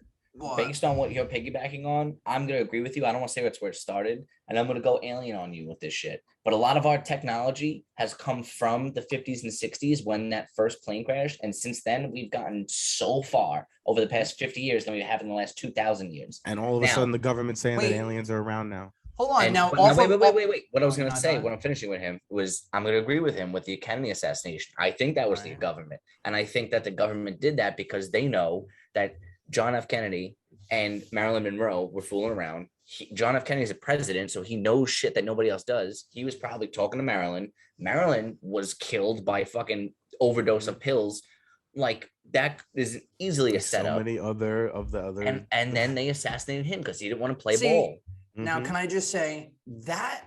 Based on what you're piggybacking on, I'm gonna agree with you. I don't want to say that's where it started, and I'm gonna go alien on you with this shit. But a lot of our technology has come from the 50s and 60s when that first plane crashed, and since then we've gotten so far over the past 50 years than we have in the last 2,000 years. And all of a sudden, the government's saying that wait. aliens are around now. Hold on. And, Now, but now, off of- wait. What I was Oh, going no, to go say, ahead. what I'm finishing with him was, I'm going to agree with him with the Kennedy assassination. I think that was the Right. government. And I think that the government did that because they know that John F. Kennedy and Marilyn Monroe were fooling around. John F. Kennedy is a president, so he knows shit that nobody else does. He was probably talking to Marilyn. Marilyn was killed by fucking overdose of pills. Like, that is easily a setup. So many other of the other. And then they assassinated him because he didn't want to play See, ball. Now, can I just say that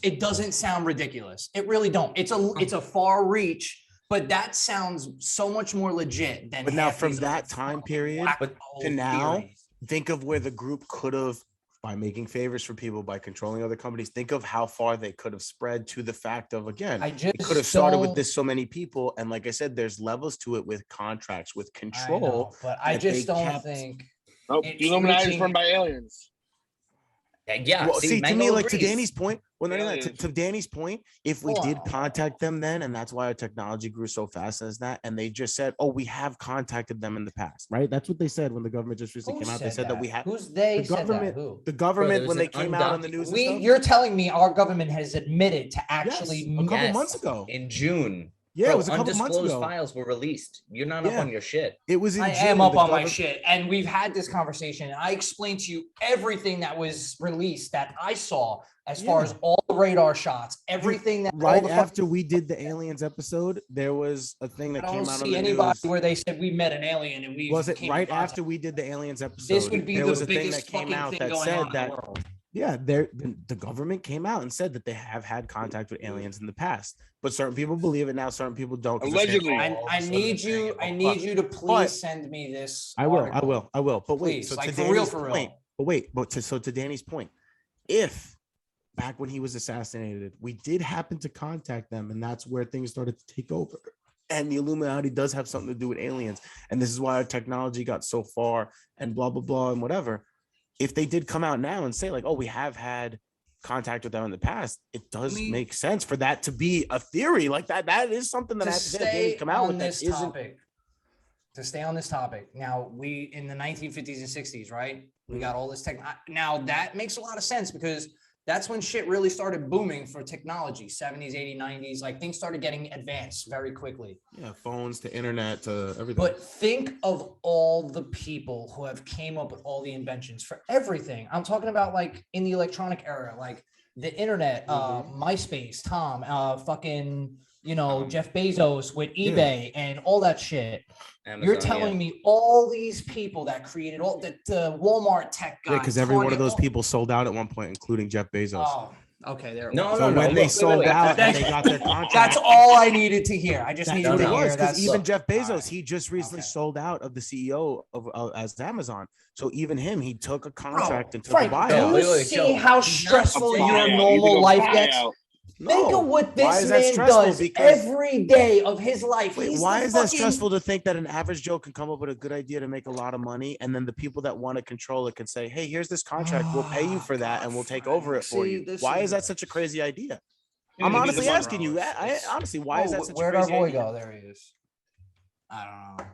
it doesn't sound ridiculous. It really don't. It's a far reach, but that sounds so much more legit than. But now half from these that other time fucking period whack to old now, theories. think of where the group could have, by making favors for people, by controlling other companies, think of how far they could have spread to the fact of, again, it could have started with this so many people. And like I said, there's levels to it with contracts, with control. But I that just they don't kept- think. Nope. It's The Illuminati is reaching- run by aliens. Yeah. Well, see, to Mango me, like to agrees. Danny's point, well, no, Aliens. to Danny's point, if we Hold did on. contact them then, and that's why our technology grew so fast as that, and they just said, "Oh, we have contacted them in the past," right? That's what they said when the government just recently Who came out. They said that we have Who's they? the Said government. that? Who? The government there when was they an came out on the news. And stuff, You're telling me our government has admitted to actually yes, a couple Yes. months ago. In June. Yeah, Bro, it was a couple months undisclosed ago. files were released. You're not up Yeah. on your shit. It was in I June. am up The on my government- shit, and we've had this conversation. And I explained to you everything that was released that I saw, as far as all the radar shots, everything that. Right all the after we did the aliens episode, there was a thing that I came don't out on see the anybody news. where they said we met an alien and we Was it came right in contact. after we did the aliens episode? This would be there the was a thing biggest that came fucking out thing that going said on in that the world. yeah, the government came out and said that they have had contact with aliens in the past, but certain people believe it now, certain people don't. 'cause they're saying, Allegedly. "Oh, all of a I sudden need they're saying you. it." I But- need you to please but- send me this. I will. article. But wait, Please, so like to for real, Danny's for real. point, but wait, so to Danny's point, if back when he was assassinated, we did happen to contact them, and that's where things started to take over. And the Illuminati does have something to do with aliens, and this is why our technology got so far, and blah blah blah, and whatever. If they did come out now and say like, "Oh, we have had contact with them in the past," it does make sense for that to be a theory like that. That is something that To I have to say. stay Danny come out on with that this isn't. topic. To stay on this topic, now we in the 1950s and 60s, right? We got all this tech. Now that makes a lot of sense because that's when shit really started booming for technology. 70s, 80s, 90s, like things started getting advanced very quickly. Yeah, phones to internet to everything. But think of all the people who have came up with all the inventions for everything. I'm talking about like in the electronic era, like the internet, MySpace, Tom, fucking, Jeff Bezos with eBay and all that shit. Amazon, You're telling me all these people that created all the Walmart tech guys. yeah, because every one of Target, those all- people sold out at one point, including Jeff Bezos. Oh, okay. There. No, So no, when no, they wait, sold wait. out and That's- they got their contract, That's all I needed to hear. I just That's needed what to it hear was, because that. even Look, Jeff Bezos, all right. he just recently Okay. sold out of the CEO of as Amazon. So even him, he took a Bro, contract and took Frank, a do buyout. you Wait, see Joe. how He's not stressful a your buyout. normal life gets? Think No. of what Why this is that man stressful? does Because every day of his life. wait, He's why the is that fucking- stressful to think that an average Joe can come up with a good idea to make a lot of money, and then the people that want to control it can say, "Hey, here's this contract. We'll pay you for that, God, and we'll take Frank. over it for See, you." this Why is- is that such a crazy idea? Yeah, I'm because honestly it's- asking you. Honestly, why is that such a Where'd our crazy boy idea? go? There he is. I don't know.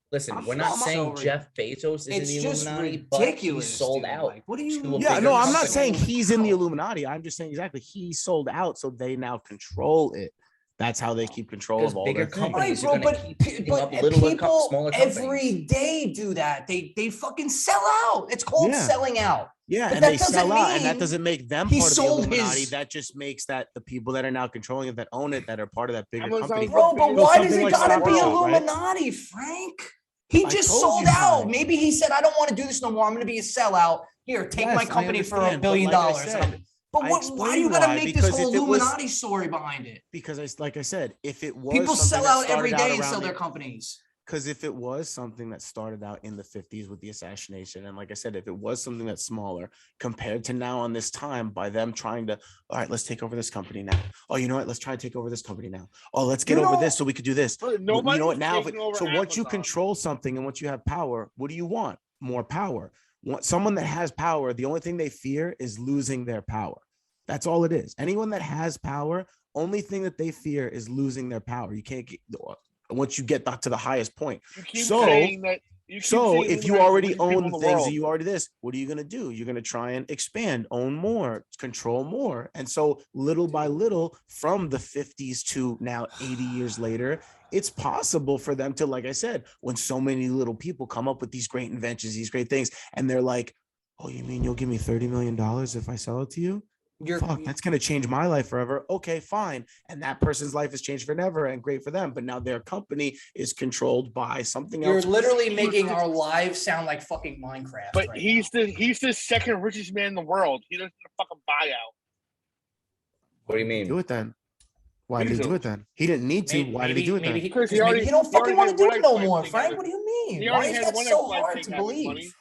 Listen, I'm we're not so saying rid- Jeff Bezos is It's in the just Illuminati, but he ridiculous. sold dude. out. Like, what do you? to a Yeah, bigger no, I'm not company. saying he's in the Illuminati. I'm just saying exactly he sold out, so they now control it. That's how they keep control Because of all bigger their things. companies Right, are bro, gonna keep picking up littler people smaller every companies. day do that. They fucking sell out. It's called Yeah. selling out. Yeah, But and that they doesn't sell out, and that mean doesn't make them he part of the sold Illuminati. his- That just makes that the people that are now controlling it, that own it, that are part of that bigger Amazon company. Bro, but Well, why does something it like gotta Star be Wars, right? Illuminati, Frank? He I just told sold you, out. Frank. Maybe he said, I don't want to do this no more. I'm going to be a sellout. Here, take Yes, my I company for $1 understand, but billion. like I said, But why do you gotta make this whole Illuminati story behind it? Because like I said, if it was people sell out every day and sell their companies. Because if it was something that started out in the 50s with the assassination, and like I said, if it was something that's smaller compared to now on this time by them trying to, all right, let's take over this company now. Oh, you know what? Let's try to take over this company now. Oh, let's get over this so we could do this. You know what? Now, so once you control something and once you have power, what do you want? More power. Someone that has power, the only thing they fear is losing their power. That's all it is. Anyone that has power, only thing that they fear is losing their power. You can't get once you get back to the highest point. So if you already own things and you already this, what are you going to do? You're going to try and expand, own more, control more. And so little by little, from the 50s to now 80 years later, it's possible for them to, like I said, when so many little people come up with these great inventions, these great things, and they're like, oh, you mean you'll give me $30 million if I sell it to you? Fuck, that's going to change my life forever. Okay, fine. And that person's life has changed forever and great for them. But now their company is controlled by something else. You're literally making our lives sound like fucking Minecraft. But right he's the second richest man in the world. He doesn't get a fucking buyout. What do you mean? Do it then. Why did he do it then? He didn't need to. Why did he do it then? Because he don't fucking want to do it no more, Frank. What do you mean? Why is that so hard to believe?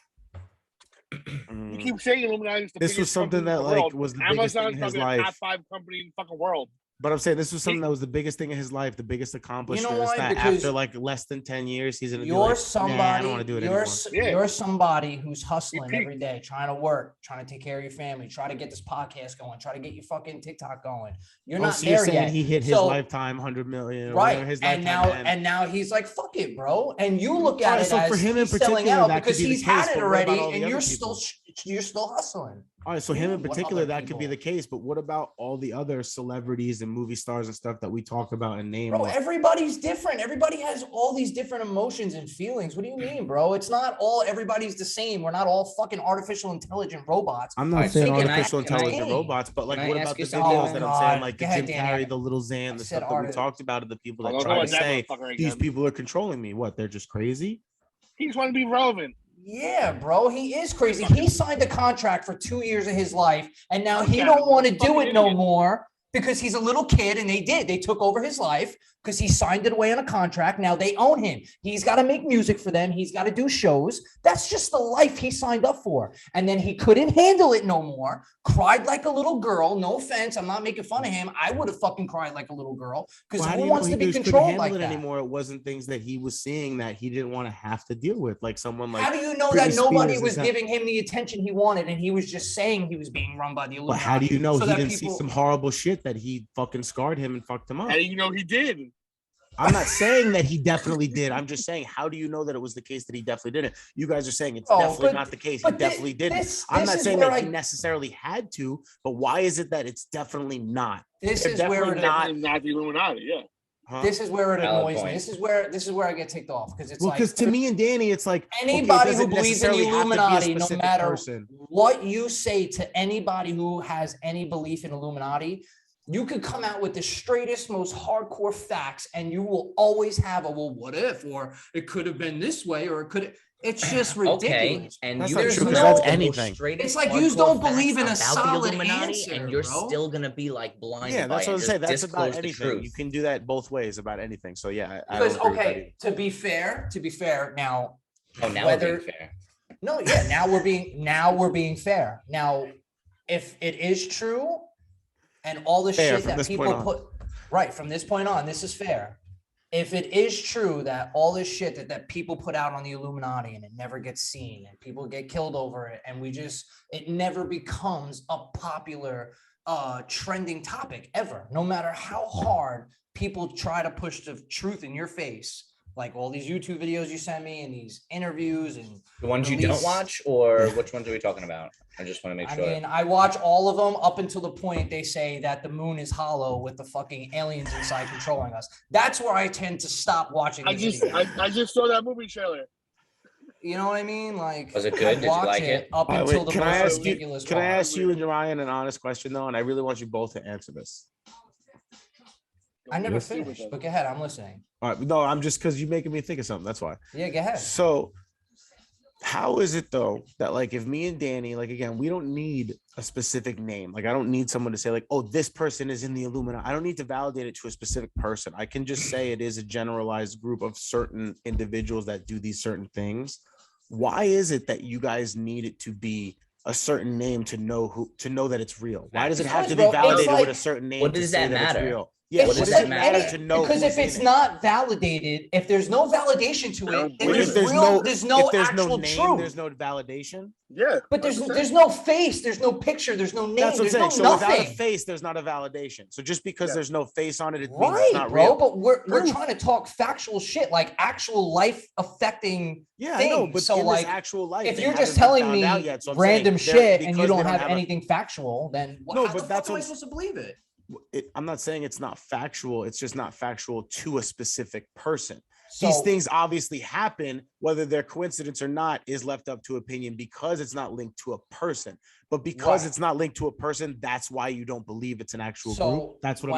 You keep saying Illuminati is the this was something that like was the biggest thing in his life. Top 5 company in the fucking world. But I'm saying this was something that was the biggest thing in his life, the biggest accomplishment. You know why? That after like less than 10 years, he's gonna be like, nah, I don't want to do it anymore. You're somebody who's hustling every day, trying to work, trying to take care of your family, try to get this podcast going, try to get your fucking TikTok going. You're not there yet. He hit his lifetime 100 million, right? And now he's like, fuck it, bro. And you look at it as for him in selling out because he's had it already, and you're still hustling. All right, so him in particular, that could be the case, but what about all the other celebrities and movie stars and stuff that we talk about and name? Bro, everybody's different. Everybody has all these different emotions and feelings. What do you mean, bro? It's not all everybody's the same. We're not all fucking artificial intelligent robots. I'm not saying artificial intelligent robots, but like what about the videos that I'm saying, like the Jim Carrey, the Little Xan, the stuff that we talked about of the people that try to say these people are controlling me. What, they're just crazy? He just want to be relevant. Yeah, bro, he is crazy. He signed a contract for 2 years of his life, and now he don't want to do it no more because he's a little kid, and they took over his life because he signed it away on a contract. Now they own him. He's got to make music for them. He's got to do shows. That's just the life he signed up for. And then he couldn't handle it no more, cried like a little girl. No offense, I'm not making fun of him. I would have fucking cried like a little girl because who wants to be controlled like that? Anymore, it wasn't things that he was seeing that he didn't want to have to deal with, like someone like. How do you know that nobody was giving him the attention he wanted, and he was just saying he was being run by the Illuminati? But how do you know he didn't see some horrible shit that he fucking scarred him and fucked him up? How do you know he did? I'm not saying that he definitely did. I'm just saying, how do you know that it was the case that he definitely didn't? You guys are saying it's definitely not the case. He definitely didn't. I'm not saying that he necessarily had to, but why is it that it's definitely not? This is where it's not the Illuminati. Yeah. Huh? This is where it annoys me. This is where I get ticked off because it's because to me and Danny, it's like anybody who believes in the Illuminati, no matter what you say to anybody who has any belief in Illuminati, you could come out with the straightest, most hardcore facts, and you will always have a well, what if, or it could have been this way, or it could. It's just ridiculous. Okay, and that's there's no that's anything. It's like you don't believe in a solid answer, and you're still gonna be like blinded. Yeah, that's by what I'm saying. That's about anything. You can do that both ways about anything. So yeah, because to be fair, now. Oh, now we're being fair. No, yeah, now we're being fair. Now, if it is true. And all the shit that people put right from this point on, this is fair. If it is true that all this shit that people put out on the Illuminati and it never gets seen and people get killed over it, and it never becomes a popular trending topic ever, no matter how hard people try to push the truth in your face. Like all these YouTube videos you sent me and these interviews and the ones you don't watch, or which ones are we talking about? I just want to make sure. I mean, I watch all of them up until the point they say that the moon is hollow with the fucking aliens inside controlling us. That's where I tend to stop watching. I just saw that movie trailer. You know what I mean? Like, was it good? Did you like it? Up until the most ridiculous part. Can I ask you and Ryan an honest question though? And I really want you both to answer this. I never finished, but go ahead. I'm listening. All right, no, I'm just because you're making me think of something. That's why. Yeah, go ahead. So, How is it though that like if me and Danny, like again, we don't need a specific name. Like I don't need someone to say like, oh, this person is in the Illuminati. I don't need to validate it to a specific person. I can just say it is a generalized group of certain individuals that do these certain things. Why is it that you guys need it to be a certain name to know that it's real? Why does it have to be validated with a certain name? What does that matter? Yeah, what does it matter to know? Because if it's not validated, if there's no validation to it, there's no actual truth. There's no validation. Yeah, but there's no face, there's no picture, there's no name. That's what I'm saying. No so without a face, there's not a validation. So just because there's no face on it, it means it's not bro. Real. But we're trying to talk factual shit, like actual life affecting. Yeah, things. I know, but so in like this actual life, if you're just telling me random shit and you don't have anything factual, then no, but that's am I supposed to believe it? I'm not saying it's not factual. It's just not factual to a specific person. So, these things obviously happen, whether they're coincidence or not, is left up to opinion because it's not linked to a person. But because it's not linked to a person, that's why you don't believe it's an actual group. That's what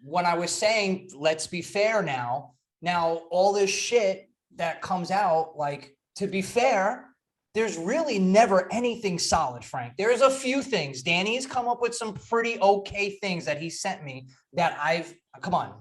when I was saying, let's be fair now. Now, all this shit that comes out, like, to be fair, there's really never anything solid, Frank. There's a few things. Danny's come up with some pretty okay things that he sent me that come on.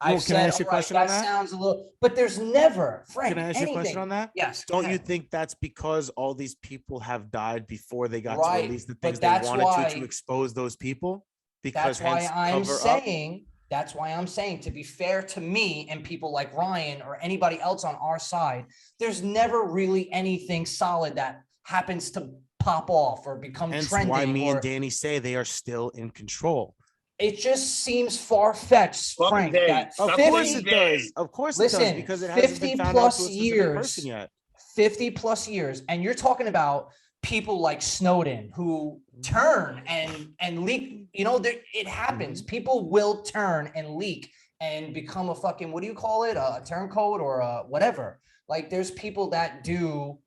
I've can I ask you a question on that? Sounds a little, but there's never, Frank. Can I ask you a question on that? Yes. Don't you think that's because all these people have died before they got to release the things they wanted to expose those people? Because that's why I'm saying, to be fair to me and people like Ryan or anybody else on our side, there's never really anything solid that happens to pop off or become trending. That's why me and Danny say they are still in control. It just seems far-fetched, Frank. Of course it does. Of course it does, because it hasn't been found out to a specific person yet. 50 plus years. And you're talking about people like Snowden who turn and leak. You know, it happens. People will turn and leak and become a fucking, what do you call it? A turncoat or a whatever. Like there's people that do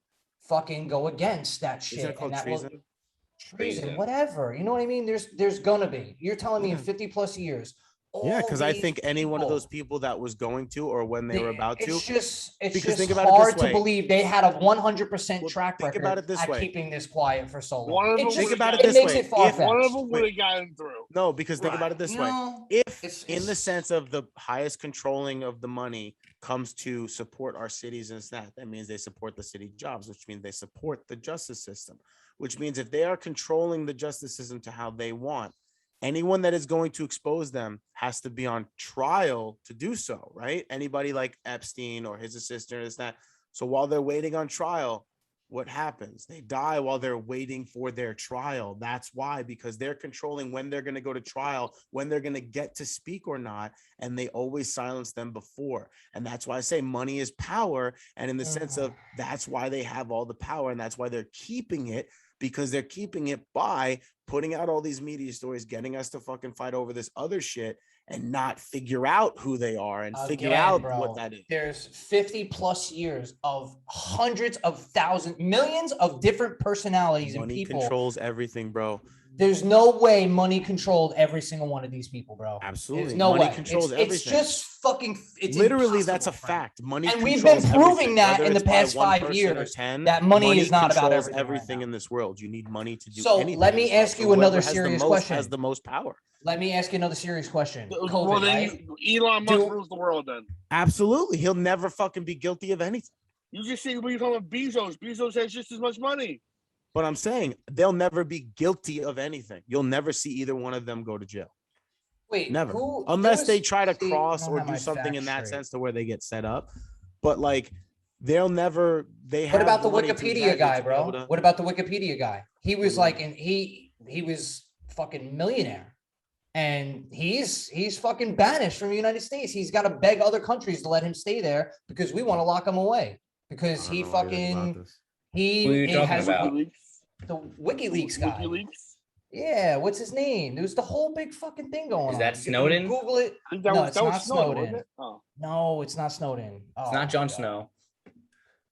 fucking go against that shit. Is that called treason? Treason, whatever. You know what I mean? There's gonna be. You're telling me in 50 plus years. Yeah, because I think any one of those people that was going to or when they were about to. It's just think about hard to believe they had a 100% track record about it this way. keeping this quiet for so long. Think about it this way. If one of them would have gotten through. No, because think about it this way. If in the sense of the highest controlling of the money comes to support our cities and that means they support the city jobs, which means they support the justice system, which means if they are controlling the justice system to how they want, anyone that is going to expose them has to be on trial to do so, right? Anybody like Epstein or his assistant, is that. So while they're waiting on trial, what happens? They die while they're waiting for their trial. That's why, because they're controlling when they're going to go to trial, when they're going to get to speak or not, and they always silence them before. And that's why I say money is power. And in the sense of that's why they have all the power, and that's why they're keeping it, because they're keeping it by putting out all these media stories, getting us to fucking fight over this other shit and not figure out who they are and figure out what that is. There's 50 plus years of hundreds of thousands, millions of different personalities and people. Money controls everything, bro. There's no way money controlled every single one of these people, bro. Absolutely. There's no money way. Controls everything. It's just fucking. It's literally that's a fact. Money, and we've been proving that in the past 5 years. That money is not about everything in this world. You need money to do. So anything. Let me ask you another serious question. Has the most power. Let me ask you another serious question. COVID, well, then Elon Musk rules the world. Then absolutely, he'll never fucking be guilty of anything. You just see when you're talking about Bezos. Bezos has just as much money. But I'm saying they'll never be guilty of anything. You'll never see either one of them go to jail. Wait, never. Unless they try to cross or do something in that sense to where they get set up. But like they'll never. What about the Wikipedia guy, bro? What about the Wikipedia guy? He was like, and he was fucking millionaire, and he's fucking banished from the United States. He's got to beg other countries to let him stay there because we want to lock him away because he fucking. He has the WikiLeaks guy. WikiLeaks? Yeah, what's his name? There was the whole big fucking thing going on. Is that Snowden? Google it. No, it's not Snowden. No, it's not Snowden. It's not Jon Snow.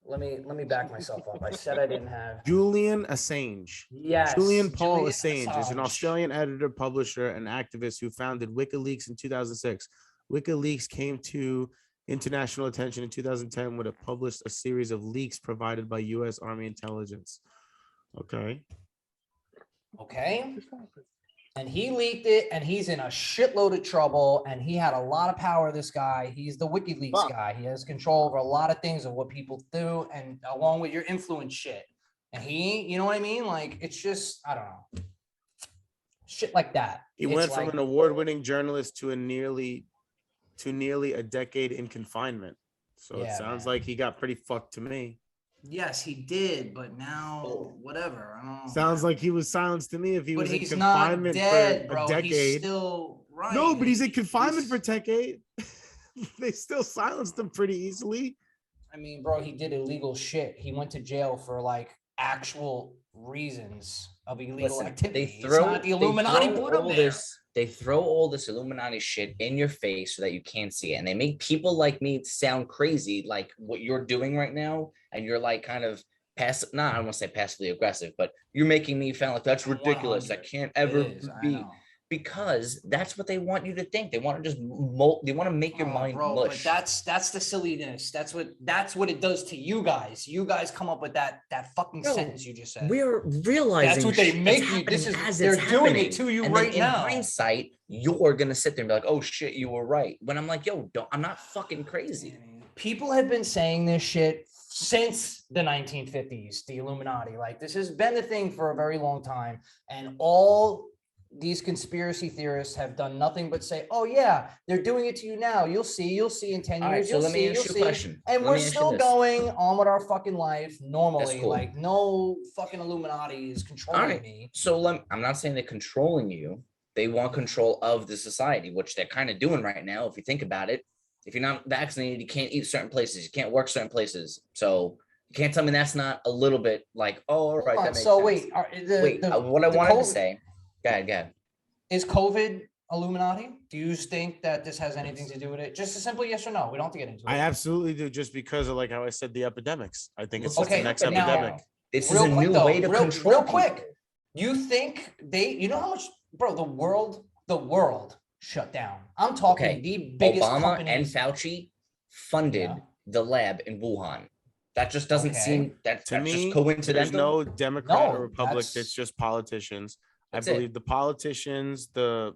Let me back myself up. I said I didn't have Julian Assange. Yes. Julian Assange is an Australian editor, publisher, and activist who founded WikiLeaks in 2006. WikiLeaks came to international attention in 2010 when it published a series of leaks provided by U.S. Army intelligence. Okay. And he leaked it, and he's in a shitload of trouble, and he had a lot of power, this guy. He's the WikiLeaks guy. He has control over a lot of things of what people do, and along with your influence shit. And he, you know what I mean? Like, it's just, I don't know. Shit like that. He went from an award-winning journalist to nearly a decade in confinement. So it sounds like he got pretty fucked to me. Yes, he did, but now whatever. I don't know. Sounds like he was silenced to me if he was in he's confinement not dead, for bro. a decade. He's still right. No, but he's in confinement for a decade. They still silenced him pretty easily. I mean, bro, he did illegal shit. He went to jail for like actual reasons of illegal activity. The Illuminati put him there. They throw all this Illuminati shit in your face so that you can't see it. And they make people like me sound crazy, like what you're doing right now. And you're like kind of I don't want to say passively aggressive, but you're making me sound like that's ridiculous. That can't ever be. Because that's what they want you to think. They want to just they want to make your mind mush. But that's the silliness. That's what it does to you guys. You guys come up with that fucking sentence you just said. We're realizing that's what they make you. They're doing it to you right now. In hindsight, you're gonna sit there and be like, "Oh shit, you were right." When I'm like, "Yo, I'm not fucking crazy." People have been saying this shit since the 1950s. The Illuminati, like this has been the thing for a very long time, and all these conspiracy theorists have done nothing but say, "Oh yeah, they're doing it to you now. You'll see in 10 years." So let me ask you a question. And we're still going on with our fucking life normally. Cool. Like no fucking Illuminati is controlling me. So I'm not saying they're controlling you. They want control of the society, which they're kind of doing right now. If you think about it, if you're not vaccinated, you can't eat certain places. You can't work certain places. So you can't tell me that's not a little bit like, oh, all right, that makes sense. So what I wanted to say. Go ahead. Is COVID Illuminati? Do you think that this has anything to do with it? Just a simple yes or no. We don't have to get into it. I absolutely do, just because of like how I said the epidemics. I think it's just the next epidemic. This is a new way to control. Real quick, you think you know how much, bro? The world shut down. I'm talking the biggest Obama companies. and Fauci funded the lab in Wuhan. That just doesn't seem that's just coincidental. There's no Democrat or Republic. It's just politicians. I believe the politicians, the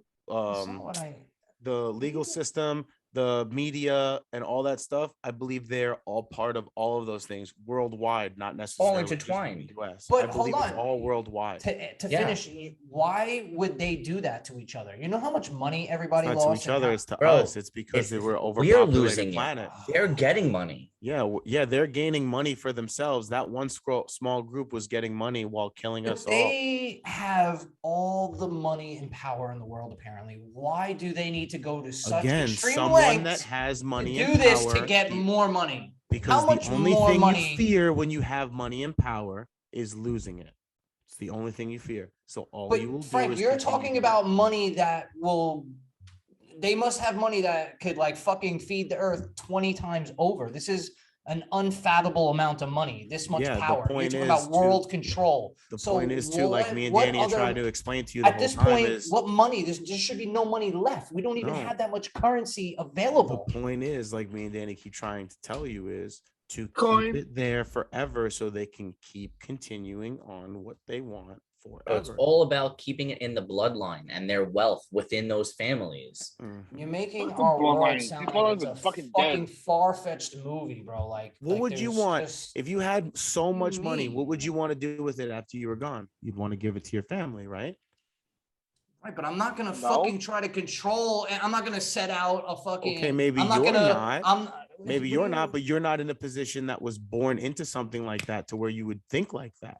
legal system, the media, and all that stuff. I believe they're all part of all of those things worldwide, not necessarily all intertwined. Just in the US. But I believe hold on, it's all worldwide. To finish, why would they do that to each other? You know how much money everybody lost to each other. It's to us. It's because they were overpopulated planet. They're getting money. Yeah, they're gaining money for themselves. That one small group was getting money while killing us all. They have all the money and power in the world, apparently. Why do they need to go to such extreme lengths that has money to do this to get more money? Because the only thing you fear when you have money and power is losing it. It's the only thing you fear. So you will do is you're talking about money that will. They must have money that could like fucking feed the earth 20 times over. This is an unfathomable amount of money, this much power. You're talking about world control. The point is too, like me and Danny are trying to explain to you at this point, what money? There should be no money left. We don't even have that much currency available. The point is, like me and Danny keep trying to tell you, is to keep it there forever so they can keep continuing on what they want forever. So it's all about keeping it in the bloodline and their wealth within those families. You're making our world sound like it's a fucking far-fetched movie, bro. Like, what would you want if you had so much money? What would you want to do with it after you were gone? You'd want to give it to your family, right? Right, but I'm not gonna fucking try to control, and I'm not gonna set out a fucking. Okay, maybe maybe you're not, but you're not in a position that was born into something like that to where you would think like that.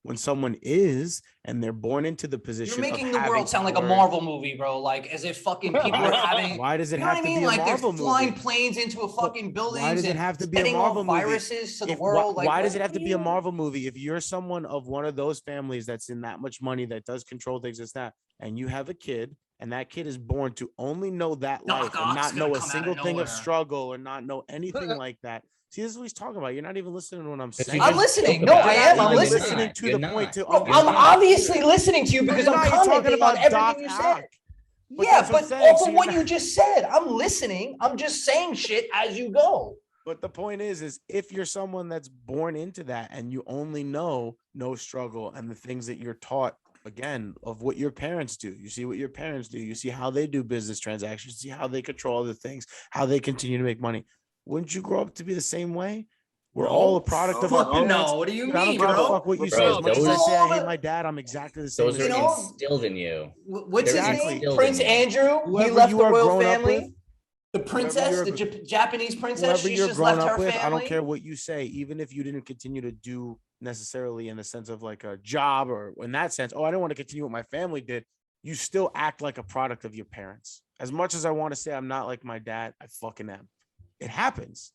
When someone is, and they're born into the position, you're making the world sound like a Marvel movie, bro. Like as if fucking people are having. Why does it have to be a Marvel movie? Like they're flying planes into a fucking building. Why does it have to be a Marvel movie? Viruses to the world. Why does it have to be a Marvel movie? If you're someone of one of those families that's in that much money that does control things, as that, and you have a kid, and that kid is born to only know that life and not know a single thing of struggle or not know anything like that. See, this is what he's talking about. You're not even listening to what I'm saying. I'm listening. No, I am. I'm listening to the point. I'm obviously listening to you because I'm commenting on everything you said. But off of what you just said, I'm listening. I'm just saying shit as you go. But the point is if you're someone that's born into that and you only know no struggle and the things that you're taught, again, of what your parents do, you see what your parents do, you see how they do business transactions, see how they control other things, how they continue to make money. Wouldn't you grow up to be the same way? We're all a product of our parents. No, what do you mean, I don't give a fuck what you say. As much as I say I hate my dad, I'm exactly the same. Those are instilled in you. What's his name? Prince Andrew. He left the royal family. The princess, the Japanese princess, she just left her family. I don't care what you say, even if you didn't continue to do necessarily in the sense of like a job or in that sense, I didn't want to continue what my family did. You still act like a product of your parents. As much as I want to say I'm not like my dad, I fucking am. It happens.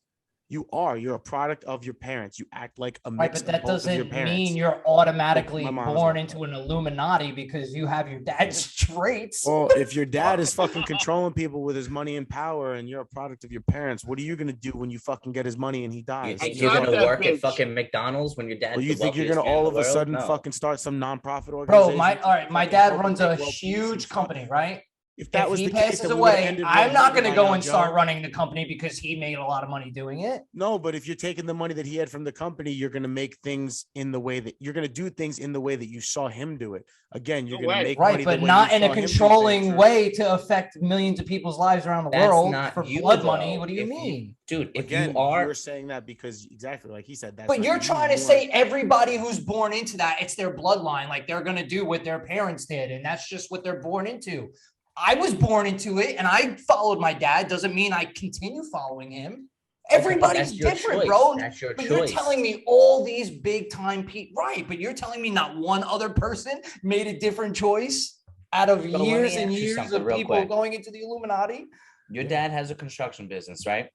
You're a product of your parents. You act like a mix but that of both of your doesn't parents. mean you're automatically born into an Illuminati because you have your dad's traits. Well, if your dad is fucking controlling people with his money and power and you're a product of your parents, what are you going to do when you fucking get his money and he dies? You think you're going to work at fucking McDonald's when your dad's you think you're going to all of a sudden fucking start some nonprofit organization? Bro, my dad runs a huge company, right? If that was he the case, passes away, I'm not going to go and start running the company because he made a lot of money doing it. No, but if you're taking the money that he had from the company, you're going to make things in the way that you're going to do things in the way that you saw him do it. Again, you're going to make money but not in a controlling way to affect millions of people's lives around the world for blood money. What do you mean? Dude, if again, you're saying that because exactly like he said that. But you're trying to say everybody who's born into that, it's their bloodline. Like they're going to do what their parents did. And that's just what they're born into. I was born into it and I followed my dad. Doesn't mean I continue following him. Everybody's different, bro. That's your choice. You're telling me all these big time people, right? But you're telling me not one other person made a different choice out of years and years of people going into the Illuminati. Your dad has a construction business, right?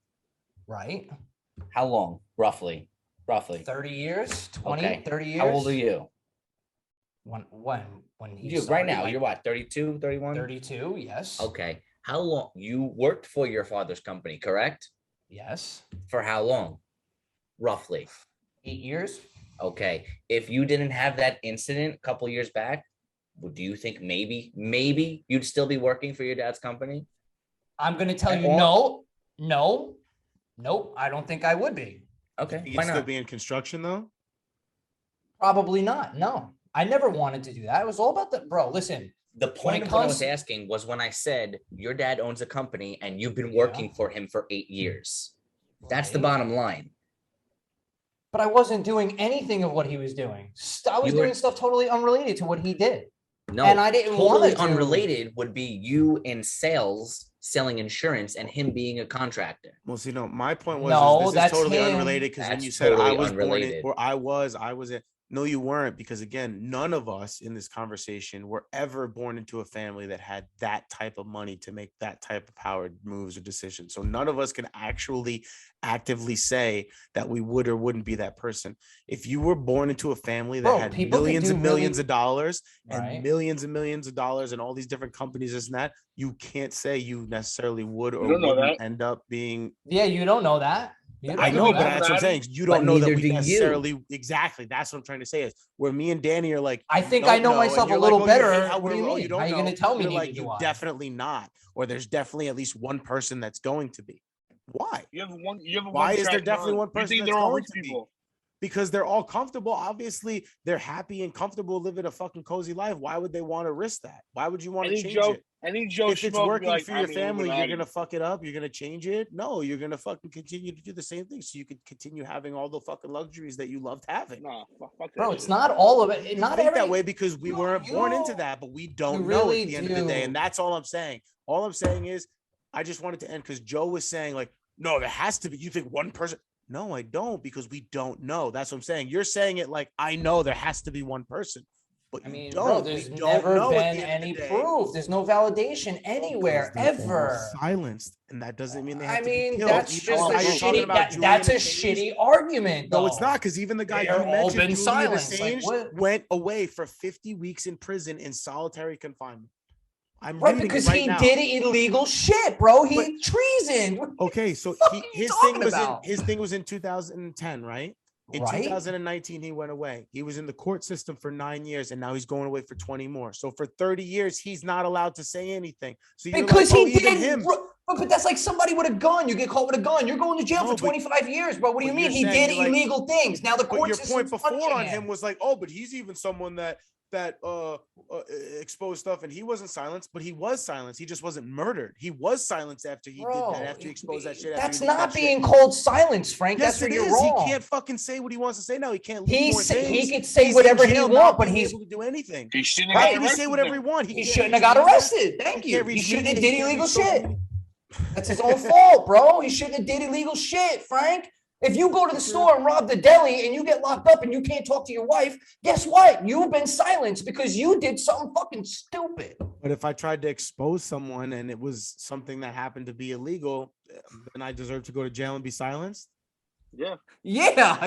Right. How long, roughly? 30 years, 20, 30 years. How old are you? When you right now, you're what, 32, 31? 32, yes. Okay. How long? You worked for your father's company, correct? Yes. For how long? Roughly? 8 years. Okay. If you didn't have that incident a couple years back, do you think maybe you'd still be working for your dad's company? I'm going to tell you nope. I don't think I would be. Okay. You'd still be in construction though? Probably not. No. I never wanted to do that. It was all about bro, listen. The point of what I was asking was when I said your dad owns a company and you've been working for him for 8 years. That's the bottom line. But I wasn't doing anything of what he was doing. I was doing stuff totally unrelated to what he did. No, and I didn't totally unrelated would be you in sales, selling insurance, and him being a contractor. Well, see, no, my point was this is totally unrelated because when you said I was born in, or I was in. No, you weren't, because again, none of us in this conversation were ever born into a family that had that type of money to make that type of powered moves or decisions. So none of us can actually actively say that we would or wouldn't be that person. If you were born into a family that had millions and millions of dollars and millions of dollars and all these different companies, this and that, you can't say you necessarily would or wouldn't end up being. Yeah, you don't know that. I know, but that's what I'm saying. You don't know that we necessarily exactly. That's what I'm trying to say is where me and Danny are like. I think I know myself a little better. What do you mean? How are you going to tell me? Like you definitely not, or there's definitely at least one person that's going to be. Why? Why is there definitely one person that's going to be? Because they're all comfortable. Obviously, they're happy and comfortable living a fucking cozy life. Why would they want to risk that? Why would you want to change it? If it's working for your family, you're going to fuck it up. You're going to change it. No, you're going to fucking continue to do the same thing so you could continue having all the fucking luxuries that you loved having. No, fuck bro, it's not all of it. Not think that way because we weren't born into that, but we don't know at the end of the day. And that's all I'm saying. All I'm saying is I just wanted to end because Joe was saying like, no, there has to be. You think one person? No, I don't, because we don't know. That's what I'm saying. You're saying it like I know there has to be one person. But I mean, bro, there's never been any proof. There's no validation anywhere ever. Silenced, and that doesn't mean they have to be killed. That's just a shitty. That's a shitty argument. No, it's not, because even the guy you mentioned, Julian Assange, went away for 50 weeks in prison in solitary confinement. Because he did illegal shit, bro. He treason. Okay, so his thing was in 2010, right? In 2019, he went away. He was in the court system for 9 years, and now he's going away for 20 more. So for 30 years, he's not allowed to say anything. So you're because like, he did. But that's like somebody with a gun. You get caught with a gun. You're going to jail for 25 years, bro. What do you mean? He did illegal things. Now the court system's your point before on him him was like, oh, but he's even someone that exposed stuff, and he wasn't silenced, but he was silenced. He just wasn't murdered. He was silenced after he did that, after he exposed that shit. That's not being called silence, Frank. Yes, that's where you're wrong. He can't fucking say what he wants to say now. He can't leak more things. He can say whatever he wants, but he's able to do anything. He shouldn't have got arrested. Say whatever he wants. He shouldn't have got arrested. Thank you. He shouldn't have did illegal shit. That's his own fault, bro. He shouldn't have did illegal shit, Frank. If you go to the store and rob the deli and you get locked up and you can't talk to your wife, guess what? You've been silenced because you did something fucking stupid. But if I tried to expose someone and it was something that happened to be illegal, then I deserve to go to jail and be silenced? Yeah. You're not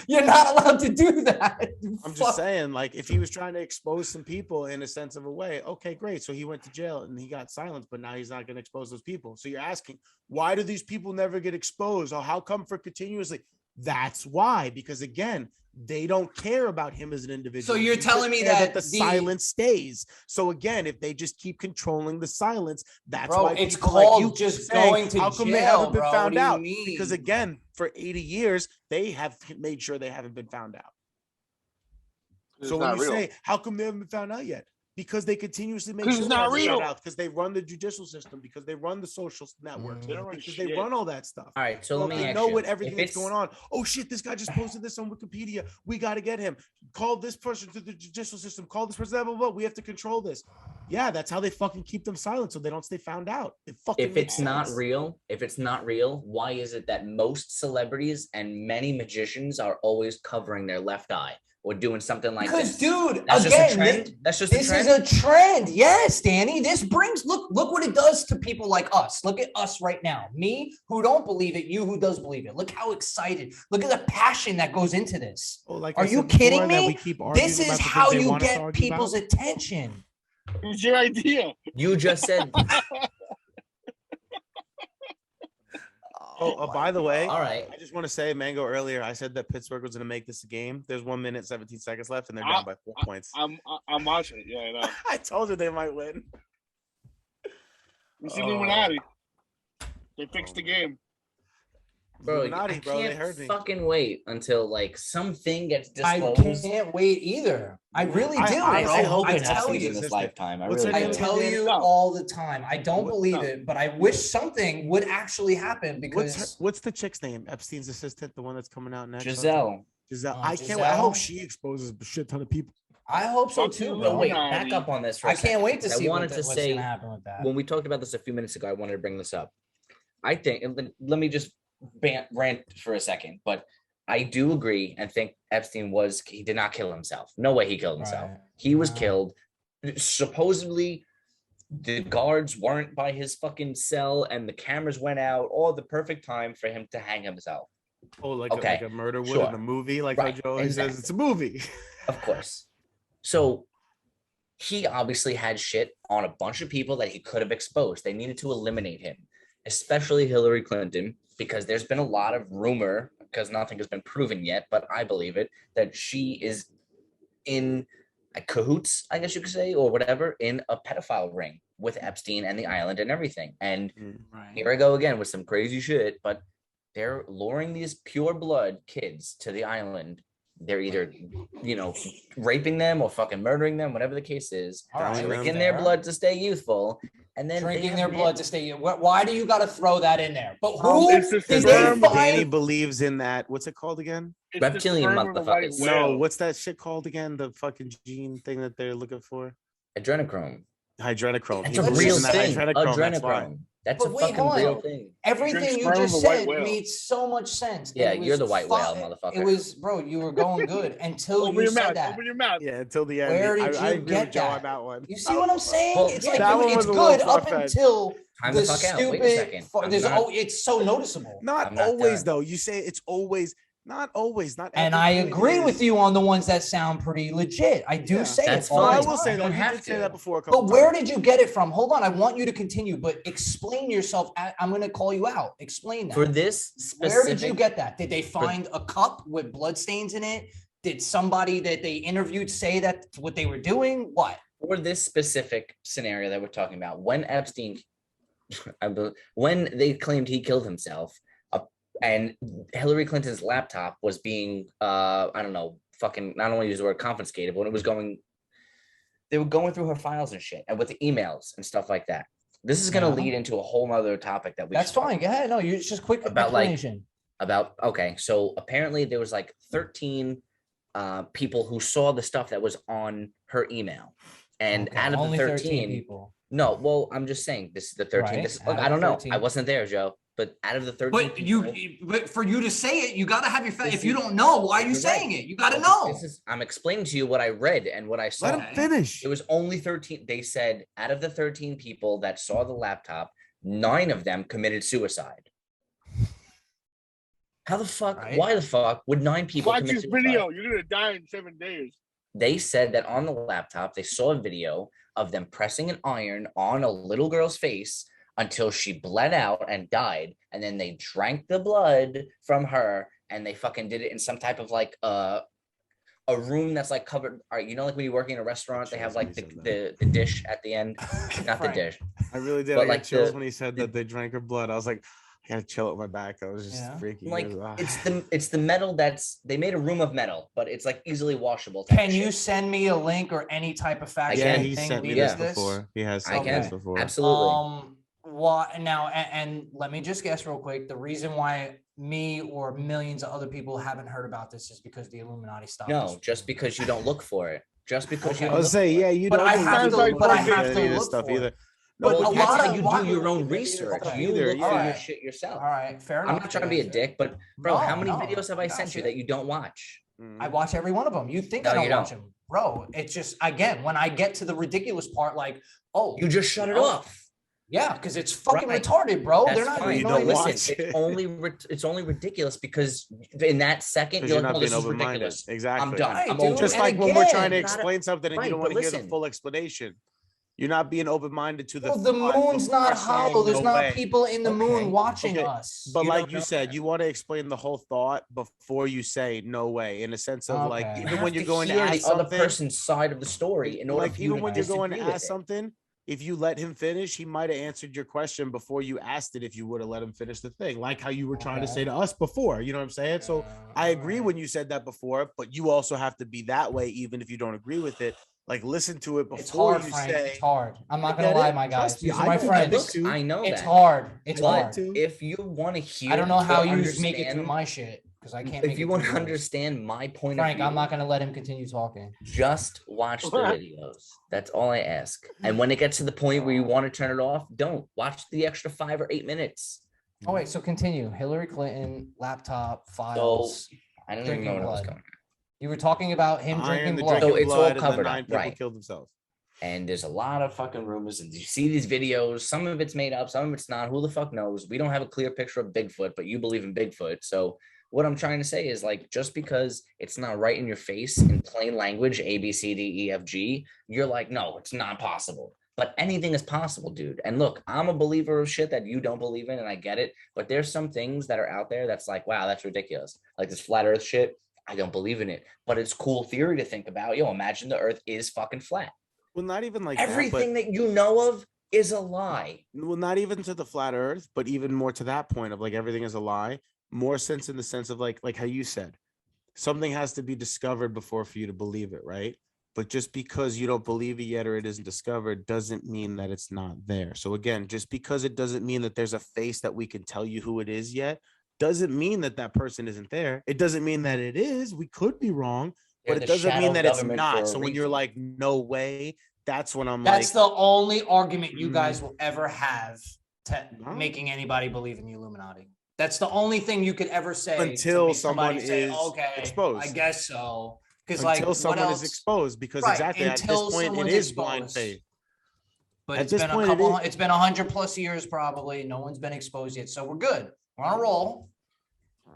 allowed to do that. I'm just saying, like, if he was trying to expose some people in a sense of a way, okay, great. So he went to jail and he got silenced, but now he's not going to expose those people. So you're asking, why do these people never get exposed? Or how come for continuously? That's why, because again, they don't care about him as an individual. So you're telling me that the silence stays. So again, if they just keep controlling the silence, that's why it's called like just going to jail. How come they haven't been found out? Because again, for 80 years, they have made sure they haven't been found out. So when you say, how come they haven't been found out yet? Because they continuously make sure it's not real. Because they run the judicial system, because they run the social networks, because they run all that stuff. All right, so let me know what everything that's going on. Oh shit, this guy just posted this on Wikipedia. We got to get him. Call this person to the judicial system. Call this person. Blah, blah, blah. We have to control this. Yeah, that's how they fucking keep them silent, so they don't stay found out. If it's not real, why is it that most celebrities and many magicians are always covering their left eye? Or doing something like this. Dude, that's just a trend. That's just this is a trend. Yes, Danny. This brings look what it does to people like us. Look at us right now. Me, who don't believe it, you who does believe it. Look how excited. Look at the passion that goes into this. Are you kidding me? This is how you get people's attention. It's your idea. You just said. By the way, all right. I just want to say, Mango, earlier I said that Pittsburgh was going to make this a game. There's 1 minute, 17 seconds left, and they're down by 4 points. I'm watching it. Yeah, I know. I told you they might win. It's Illuminati. They fixed the game. Bro, Illuminati, I bro, they heard me. Fucking wait until like something gets disclosed. I can't wait either. I really do. I hope it tell happens you in this lifetime. I tell you all the time. I don't believe it, but I wish something would actually happen because what's the chick's name? Epstein's assistant, the one that's coming out next. Giselle. I can't wait. I hope she exposes a shit ton of people. I hope so too. But wait, back up on this for a second. I can't wait to see what's going to happen with that. When we talked about this a few minutes ago, I wanted to bring this up. I think, and let me just rant for a second, but I do agree and think Epstein he did not kill himself. No way he killed himself. Right. He was killed. Supposedly, the guards weren't by his fucking cell and the cameras went out, all the perfect time for him to hang himself. Oh, like a murder would in a movie, like how Joe says it's a movie. Of course. So he obviously had shit on a bunch of people that he could have exposed. They needed to eliminate him, especially Hillary Clinton, because there's been a lot of rumor, because nothing has been proven yet, but I believe it, that she is in cahoots, I guess you could say, or whatever, in a pedophile ring with Epstein and the island and everything. And here I go again with some crazy shit, but they're luring these pure blood kids to the island. They're either, raping them or fucking murdering them, whatever the case is, drinking their blood to stay youthful, and then drinking their blood to stay. Why do you got to throw that in there? But who did they find? Danny believes in that. What's it called again? Reptilian motherfuckers. No, what's that shit called again? The fucking gene thing that they're looking for? Adrenochrome. Hydrenochrome. That's a real thing. Adrenochrome. That's a fucking real thing. Everything you just said made so much sense. Yeah, you're the white whale, motherfucker. It was, bro, you were going good until you said that. Open your mouth. Yeah, until the end. Where did you get that? On that one. You see what I'm saying? Well, it's like it's good up until the stupid. It's so noticeable. Not always though. You say it's always Not always, not. And I everything agree is- with you on the ones that sound pretty legit. I do say that's it all fine. the I time. will say You that don't you have did say to. that before. A couple But where times. did you get it from? Hold on, I want you to continue, but explain yourself. I'm going to call you out. Explain that. For this specific, where did you get that? Did they find a cup with bloodstains in it? Did somebody that they interviewed say that's what they were doing? What? for this specific scenario that we're talking about, when Epstein, when they claimed he killed himself, and Hillary Clinton's laptop was being, I don't know, fucking, I don't want to use the word confiscated, but when it was going, they were going through her files and shit, and with the emails and stuff like that. This is going to lead into a whole nother topic that we. That's fine. Go ahead. No, you just quick about explanation. Okay, so apparently there was like 13 people who saw the stuff that was on her email, and out of only the 13 people. No, well, I'm just saying this is the 13. Right, This, out look, of I don't know. 13. I wasn't there, Joe. But out of the 13 But people, but for you to say it, you got to have your This If you is- don't know, why are you you're saying right. it? You got to Well, know. This is I'm explaining to you what I read and what I saw. Let him finish. It was only 13. They said out of the 13 people that saw the laptop, 9 of them committed suicide. How the fuck? Right. Why the fuck would 9 people Watch commit this suicide? video. You're gonna die in 7 days. They said that on the laptop, they saw a video of them pressing an iron on a little girl's face until she bled out and died. And then they drank the blood from her and they fucking did it in some type of like a room that's like covered. All right, you know, like when you work in a restaurant, they have like the dish at the end, not the Frank. dish. I really did. But I got like chills the- when he said that they drank her blood. I was like, I gotta chill at my back. I was just Yeah. freaking. Like out. it's the metal that's they made a room of metal, but it's like easily washable. type Can of you shit. send me a link or any type of fact? Yeah, can. he sent me leading this to this? before. He has I sent me this can. before. Absolutely. What now? And let me just guess real quick. The reason why me or millions of other people haven't heard about this is because the Illuminati stopped. No, this. just because you don't look for it. Just because you Okay. I don't was look saying, for it. yeah, you But don't. I think have you to- look but I for have any to of this look stuff for it. either. But Well, a that's lot how of- you why- do your own Maybe research. stuff You either, look yeah. for your Alright. shit yourself. All right, fair enough. I'm not trying to be a dick, but bro, how many No, videos have I no, sent you gotcha. that you don't watch? I watch every one of them. You think No, I don't you watch don't. them, bro? It's just again when I get to the ridiculous part, like, oh, You just shut it know, off. Yeah, because it's fucking Right. retarded, bro. That's They're not. fine. You No, don't listen, watch it. it's only ridiculous because in that second Because you're you're like, not oh, this being is open-minded. ridiculous. Exactly. I'm done. Right, I'm dude. over Just it. like when we're trying to again, explain something and right, you don't want but to hear the listen. full explanation. You're not being open-minded to the. Well, the thought moon's before not saying hollow. There's no not way. people in the moon Okay. watching Okay. us. But You like don't you know said, that. you want to explain the whole thought before you say no way, in a sense of like, Okay. You even have when you're to going to hear ask the other something, person's side of the story in order like for you even to when you're going to disagree with ask it. something, if you let him finish, he might have answered your question before you asked it if you would have let him finish the thing, like how you were trying to say to us before. You know what I'm saying? So I agree when you said that before, but you also have to be that way, even if you don't agree with it. Like listen to it It's before hard, you Frank. say. It's hard. I'm not I gonna get lie, it. my guys. Trust me, These are I my know friends. this too. I know It's that. hard. It's But hard. if you want to hear, I don't know how to you make it through understand- my shit because I can't. If make you it want to through yours. understand my point Frank, of view, I'm not gonna let him continue talking. just watch the videos. That's all I ask. And when it gets to the point where you want to turn it off, don't watch the extra 5 or 8 minutes. Oh wait, so continue. Hillary Clinton laptop files. I don't even know Drinking what else blood. going on. You were talking about him Iron, drinking the blood. So drinking it's all blood, and covered the up, 9 people right. killed themselves. And there's a lot of fucking rumors, and you see these videos. Some of it's made up, some of it's not. Who the fuck knows? We don't have a clear picture of Bigfoot, but you believe in Bigfoot. So what I'm trying to say is, like, just because it's not right in your face in plain language, A, B, C, D, E, F, G, you're like, no, it's not possible. But anything is possible, dude. And look, I'm a believer of shit that you don't believe in, and I get it. But there's some things that are out there that's like, wow, that's ridiculous. Like this flat Earth shit. I don't believe in it, but it's cool theory to think about. Yo, imagine the Earth is fucking flat. Well, not even like Everything that you know of is a lie. well, not even to the flat earth, but even more to that point of like everything is a lie. More sense in the sense of like how you said, something has to be discovered before for you to believe it, right? But just because you don't believe it yet or it isn't discovered doesn't mean that it's not there. So again, just because it doesn't mean that there's a face that we can tell you who it is yet, doesn't mean that that person isn't there. It doesn't mean that it is. We could be wrong, They're but it the doesn't shadow mean that it's government for not. a So when you're reason. like, no way, that's when I'm That's like, the only argument you Mm. guys will ever have to No. making anybody believe in the Illuminati. That's the only thing you could ever say to Until make somebody someone say, is okay, exposed. I guess so. Because like, until what someone else? is exposed, because Right, exactly at this until point it someone's is blind exposed. faith. But At it's this been point, a it couple. is- It's been 100+ years probably. No one's been exposed yet, so we're good. We're on a roll.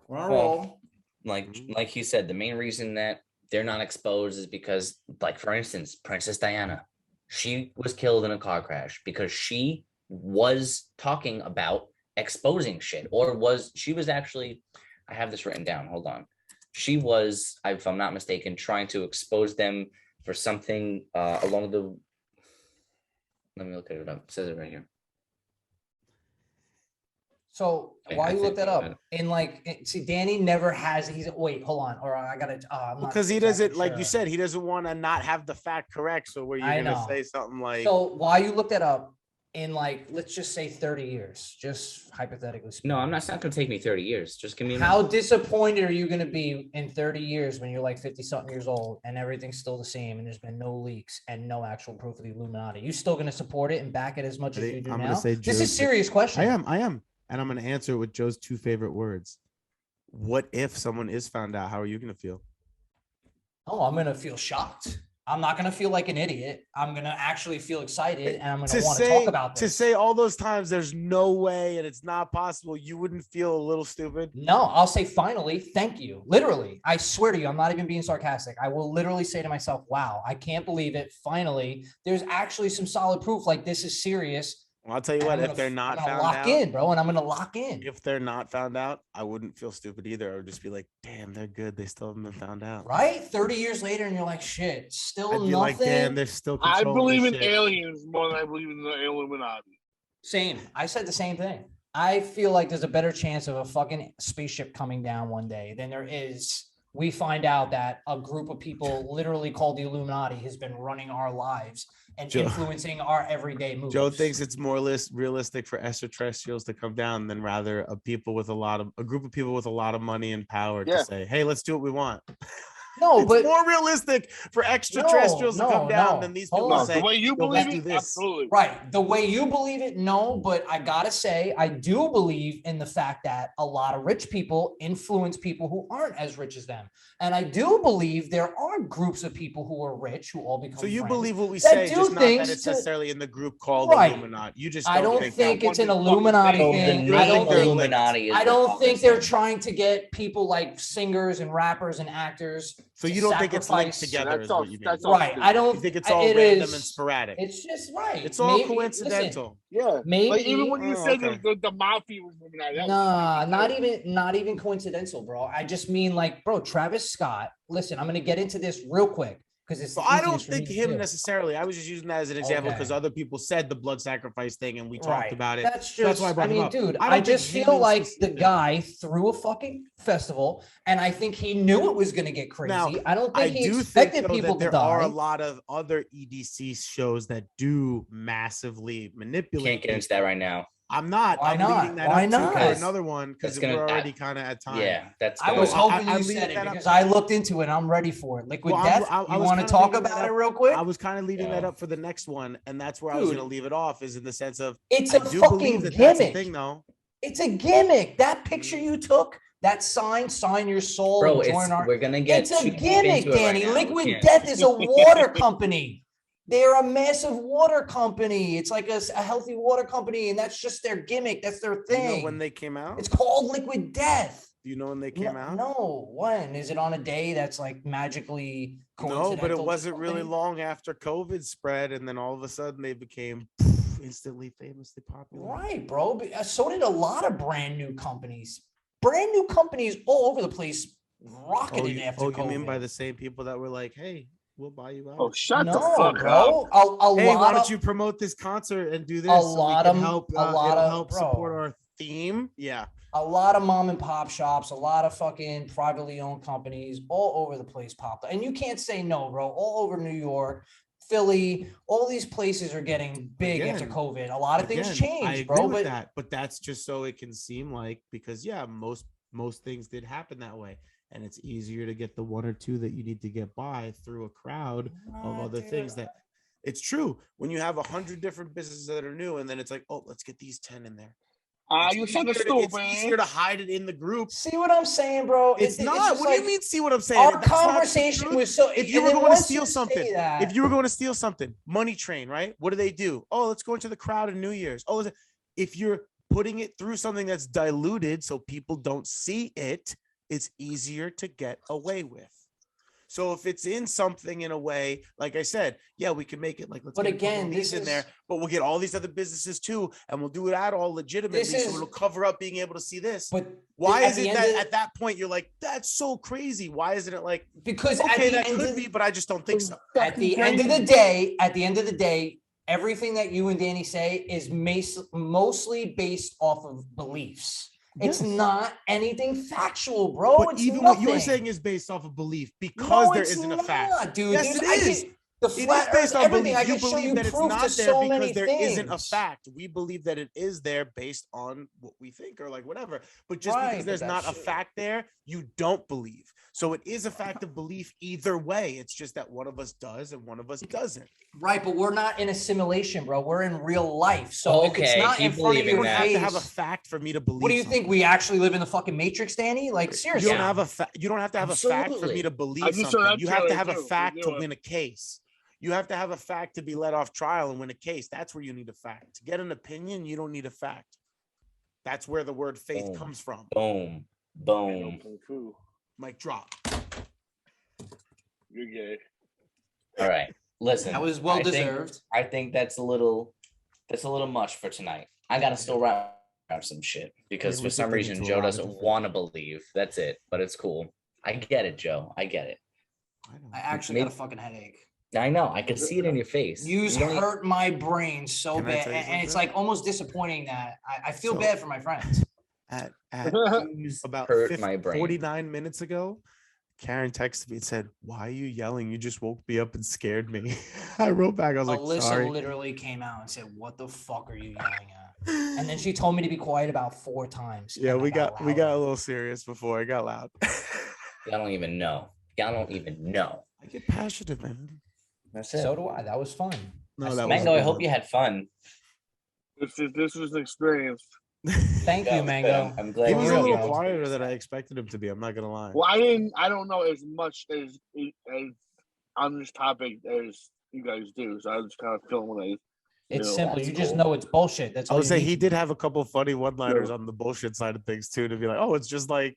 We're on a Well, roll. like you said, the main reason that they're not exposed is because, like, for instance, Princess Diana, she was killed in a car crash because she was talking about exposing shit, or she was actually, I have this written down, hold on. She was, if I'm not mistaken, trying to expose them for something along the, let me look it up. It says it right here. So why you look that up? And see, Danny never has. Wait, hold on, or I gotta. Because he doesn't, like you said, he doesn't want to not have the fact correct. So where you're gonna say something like. So why you look that up in let's just say 30 years, just hypothetically speaking. No, I'm not. It's not gonna take me 30 years. Just give me. How disappointed are you gonna be in 30 years when you're like 50-something years old and everything's still the same and there's been no leaks and no actual proof of the Illuminati? You still gonna support it and back it as much as you do now? Gonna say this is a serious question. I am. And I'm going to answer with Joe's two favorite words. What if someone is found out? How are you going to feel? Oh, I'm going to feel shocked. I'm not going to feel like an idiot. I'm going to actually feel excited, and I'm going to want to talk about this. To say all those times there's no way and it's not possible, you wouldn't feel a little stupid? No, I'll say finally, thank you. Literally, I swear to you, I'm not even being sarcastic. I will literally say to myself, wow, I can't believe it. Finally, there's actually some solid proof like this is serious. Well, I'll tell you what, if they're not found out, lock in, bro, and I'm gonna lock in. If they're not found out, I wouldn't feel stupid either. I would just be like, damn, they're good. They still haven't been found out. Right? 30 years later, and you're like, shit, still I'd be nothing. Like, damn, they're still. I believe in aliens more than I believe in the Illuminati. Same. I said the same thing. I feel like there's a better chance of a fucking spaceship coming down one day than there is. We find out that a group of people literally called the Illuminati has been running our lives and influencing our everyday moves. Joe thinks it's more realistic for extraterrestrials to come down than rather a group of people with a lot of money and power to say, hey, let's do what we want. No, it's but more realistic for extraterrestrials to come down than these people say. The way you believe it, absolutely. Right. The way you believe it, no, but I gotta say, I do believe in the fact that a lot of rich people influence people who aren't as rich as them. And I do believe there are groups of people who are rich who all become So you friends believe what we say, just not that it's necessarily in the group called Illuminati. You just I don't think it's an Illuminati thing. I don't think they're trying to get people like singers and rappers and actors. So you don't think it's linked together? Is what you mean. Right. I don't think it's all random and sporadic. It's just right. It's all coincidental. Yeah. Maybe like even when you said the mafia was Illuminati. Nah, not even coincidental, bro. I just mean bro, Travis Scott. Listen, I'm gonna get into this real quick. Because I don't think him necessarily. I was just using that as an example because other people said the blood sacrifice thing and we talked about it. That's why I brought him up. Dude, I just feel like the guy threw a fucking festival and I think he knew it was going to get crazy. Now, I don't think he expected people to die. There are a lot of other EDC shows that do massively manipulate. Can't get into that right now. I'm not. Why I'm not? leading that Why up not? For another one because we're already kind of at time. Yeah, that's. I was hoping you said it because I looked into it. I'm ready for it. Liquid Death. You want to talk about it real quick? I was kind of leading that up for the next one, and that's where I was going to leave it off. Is in the sense of it's a fucking gimmick. That's a thing, though. It's a gimmick. That picture you took. That sign your soul. Bro, we're gonna get. It's a gimmick, Danny. Liquid Death is a water company. They're a massive water company. It's like a healthy water company, and that's just their gimmick. That's their thing. You know when they came out? It's called Liquid Death. Do you know when they came out? No. When? Is it on a day that's magically coincidental? No, but it wasn't really long after COVID spread, and then all of a sudden they became instantly famously popular. Right, bro. But so did a lot of brand new companies. Brand new companies all over the place rocketed after COVID. You mean by the same people that were like, hey, we'll buy you out. Oh, shut the fuck bro. up. Hey, why don't you promote this concert and do this? Help support our theme. Yeah. A lot of mom and pop shops, a lot of fucking privately owned companies all over the place popped up. And you can't say no, bro. All over New York, Philly, all these places are getting big after COVID. A lot of things changed, I agree with that, but that's just so it can seem like because most things did happen that way. And it's easier to get the one or two that you need to get by through a crowd of other things that it's true. When you have 100 different businesses that are new, and then it's like, oh, let's get these 10 in there. You shut the store, man. It's easier to hide it in the group. See what I'm saying, bro? It's not. What do you mean? See what I'm saying? Our conversation was so. If you were going to steal something, Money Train, right? What do? Oh, let's go into the crowd in New Year's. Oh, if you're putting it through something that's diluted so people don't see it, it's easier to get away with. So if it's in something in a way, like I said, yeah, we can make it like, let's But get again, these this in there, but we'll get all these other businesses too, and we'll do it at all legitimately. So it'll cover up being able to see this. But why is it that at that point you're like, that's so crazy? Why isn't it like, because okay, that could be, but I just don't think so. At the end of the day, everything that you and Danny say is mostly based off of beliefs. It's not anything factual, bro. But even what you're saying is based off of belief because there isn't a fact. Dude. Yes, it is. The flat it is based earth, on everything. belief. I You can show believe you that it's proof not to there so because many there things. isn't a fact. We believe that it is there based on what we think or like whatever. But just because there's not a fact there, you don't believe. So it is a fact of belief either way. It's just that one of us does and one of us doesn't. Right, but we're not in a simulation, bro. We're in real life. So if it's not in front of your face, have to have a fact for me to believe. What do you think? We actually live in the fucking Matrix, Danny? Like seriously, you don't have a you don't have to have a fact for me to believe something. You have to have a fact to win a case. You have to have a fact to be let off trial and win a case. That's where you need a fact. To get an opinion, you don't need a fact. That's where the word faith comes from. Boom. Mic drop. You're gay. All right. Listen. That was well deserved. I think that's a little much for tonight. I gotta still wrap out some shit because for some reason Joe doesn't want to believe. That's it, but it's cool. I get it, Joe. I get it. I actually got a fucking headache. I know. I could see it in your face. You hurt my brain so bad, and it's like almost disappointing that I feel bad for my friends. At about 49 minutes ago, Karen texted me and said, "Why are you yelling? You just woke me up and scared me." I wrote back. I was Alyssa like, "Sorry." Literally came out and said, "What the fuck are you yelling at?" And then she told me to be quiet about 4 times. Yeah, we got a little serious before it got loud. Y'all don't even know. I get passionate, man. That's it. So do I. That was fun. No, that Mango, I hope you had fun. This was an experience. Thank you, Mango. I'm glad he was a little quieter than I expected him to be. I'm not gonna lie. Well, I don't know as much as on this topic as you guys do, so I was just kind of feeling what I. It's simple. You just know it's bullshit. That's all. I would say he did have a couple funny one-liners on the bullshit side of things too, to be like, "Oh, it's just like."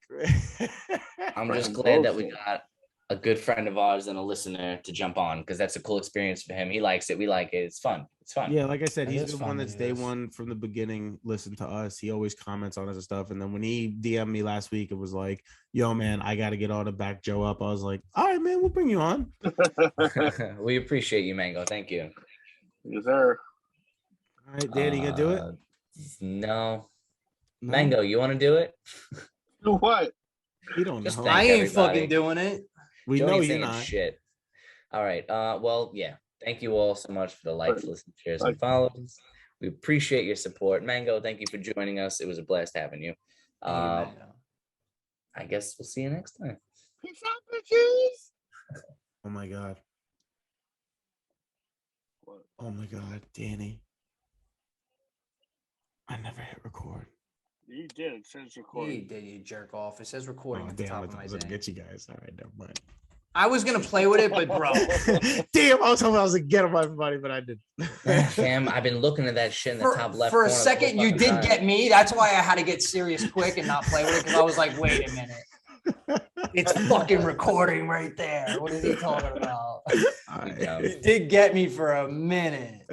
I'm just glad that we got a good friend of ours and a listener to jump on because that's a cool experience for him. He likes it. We like it. It's fun. It's fun. Yeah, like I said, he's the one that's day one from the beginning. Listened to us. He always comments on us and stuff. And then when he DM'd me last week, it was like, "Yo, man, I got to get on to back Joe up." I was like, "All right, man, we'll bring you on." We appreciate you, Mango. Thank you. Yes, sir. All right, Danny, you gonna do it? No. Mango, you want to do it? What? You don't know. I ain't fucking doing it. We know you're not. Shit. All right. Well, yeah. Thank you all so much for the likes, listen, shares, and follows. We appreciate your support. Mango, thank you for joining us. It was a blast having you. I guess we'll see you next time. Peace out, bitches. Oh my God. What? Oh my God, Danny. I never hit record. You did. It says recording. You did, you jerk off. It says recording at the top of my thing. Get you guys. All right, never mind. I was gonna play with it, but bro. Damn, I was hoping I was gonna get him everybody, but I didn't. Fam, I've been looking at that shit in the top left. For a second, you did get me. That's why I had to get serious quick and not play with it because I was like, wait a minute. It's fucking recording right there. What is he talking about? You did get me for a minute.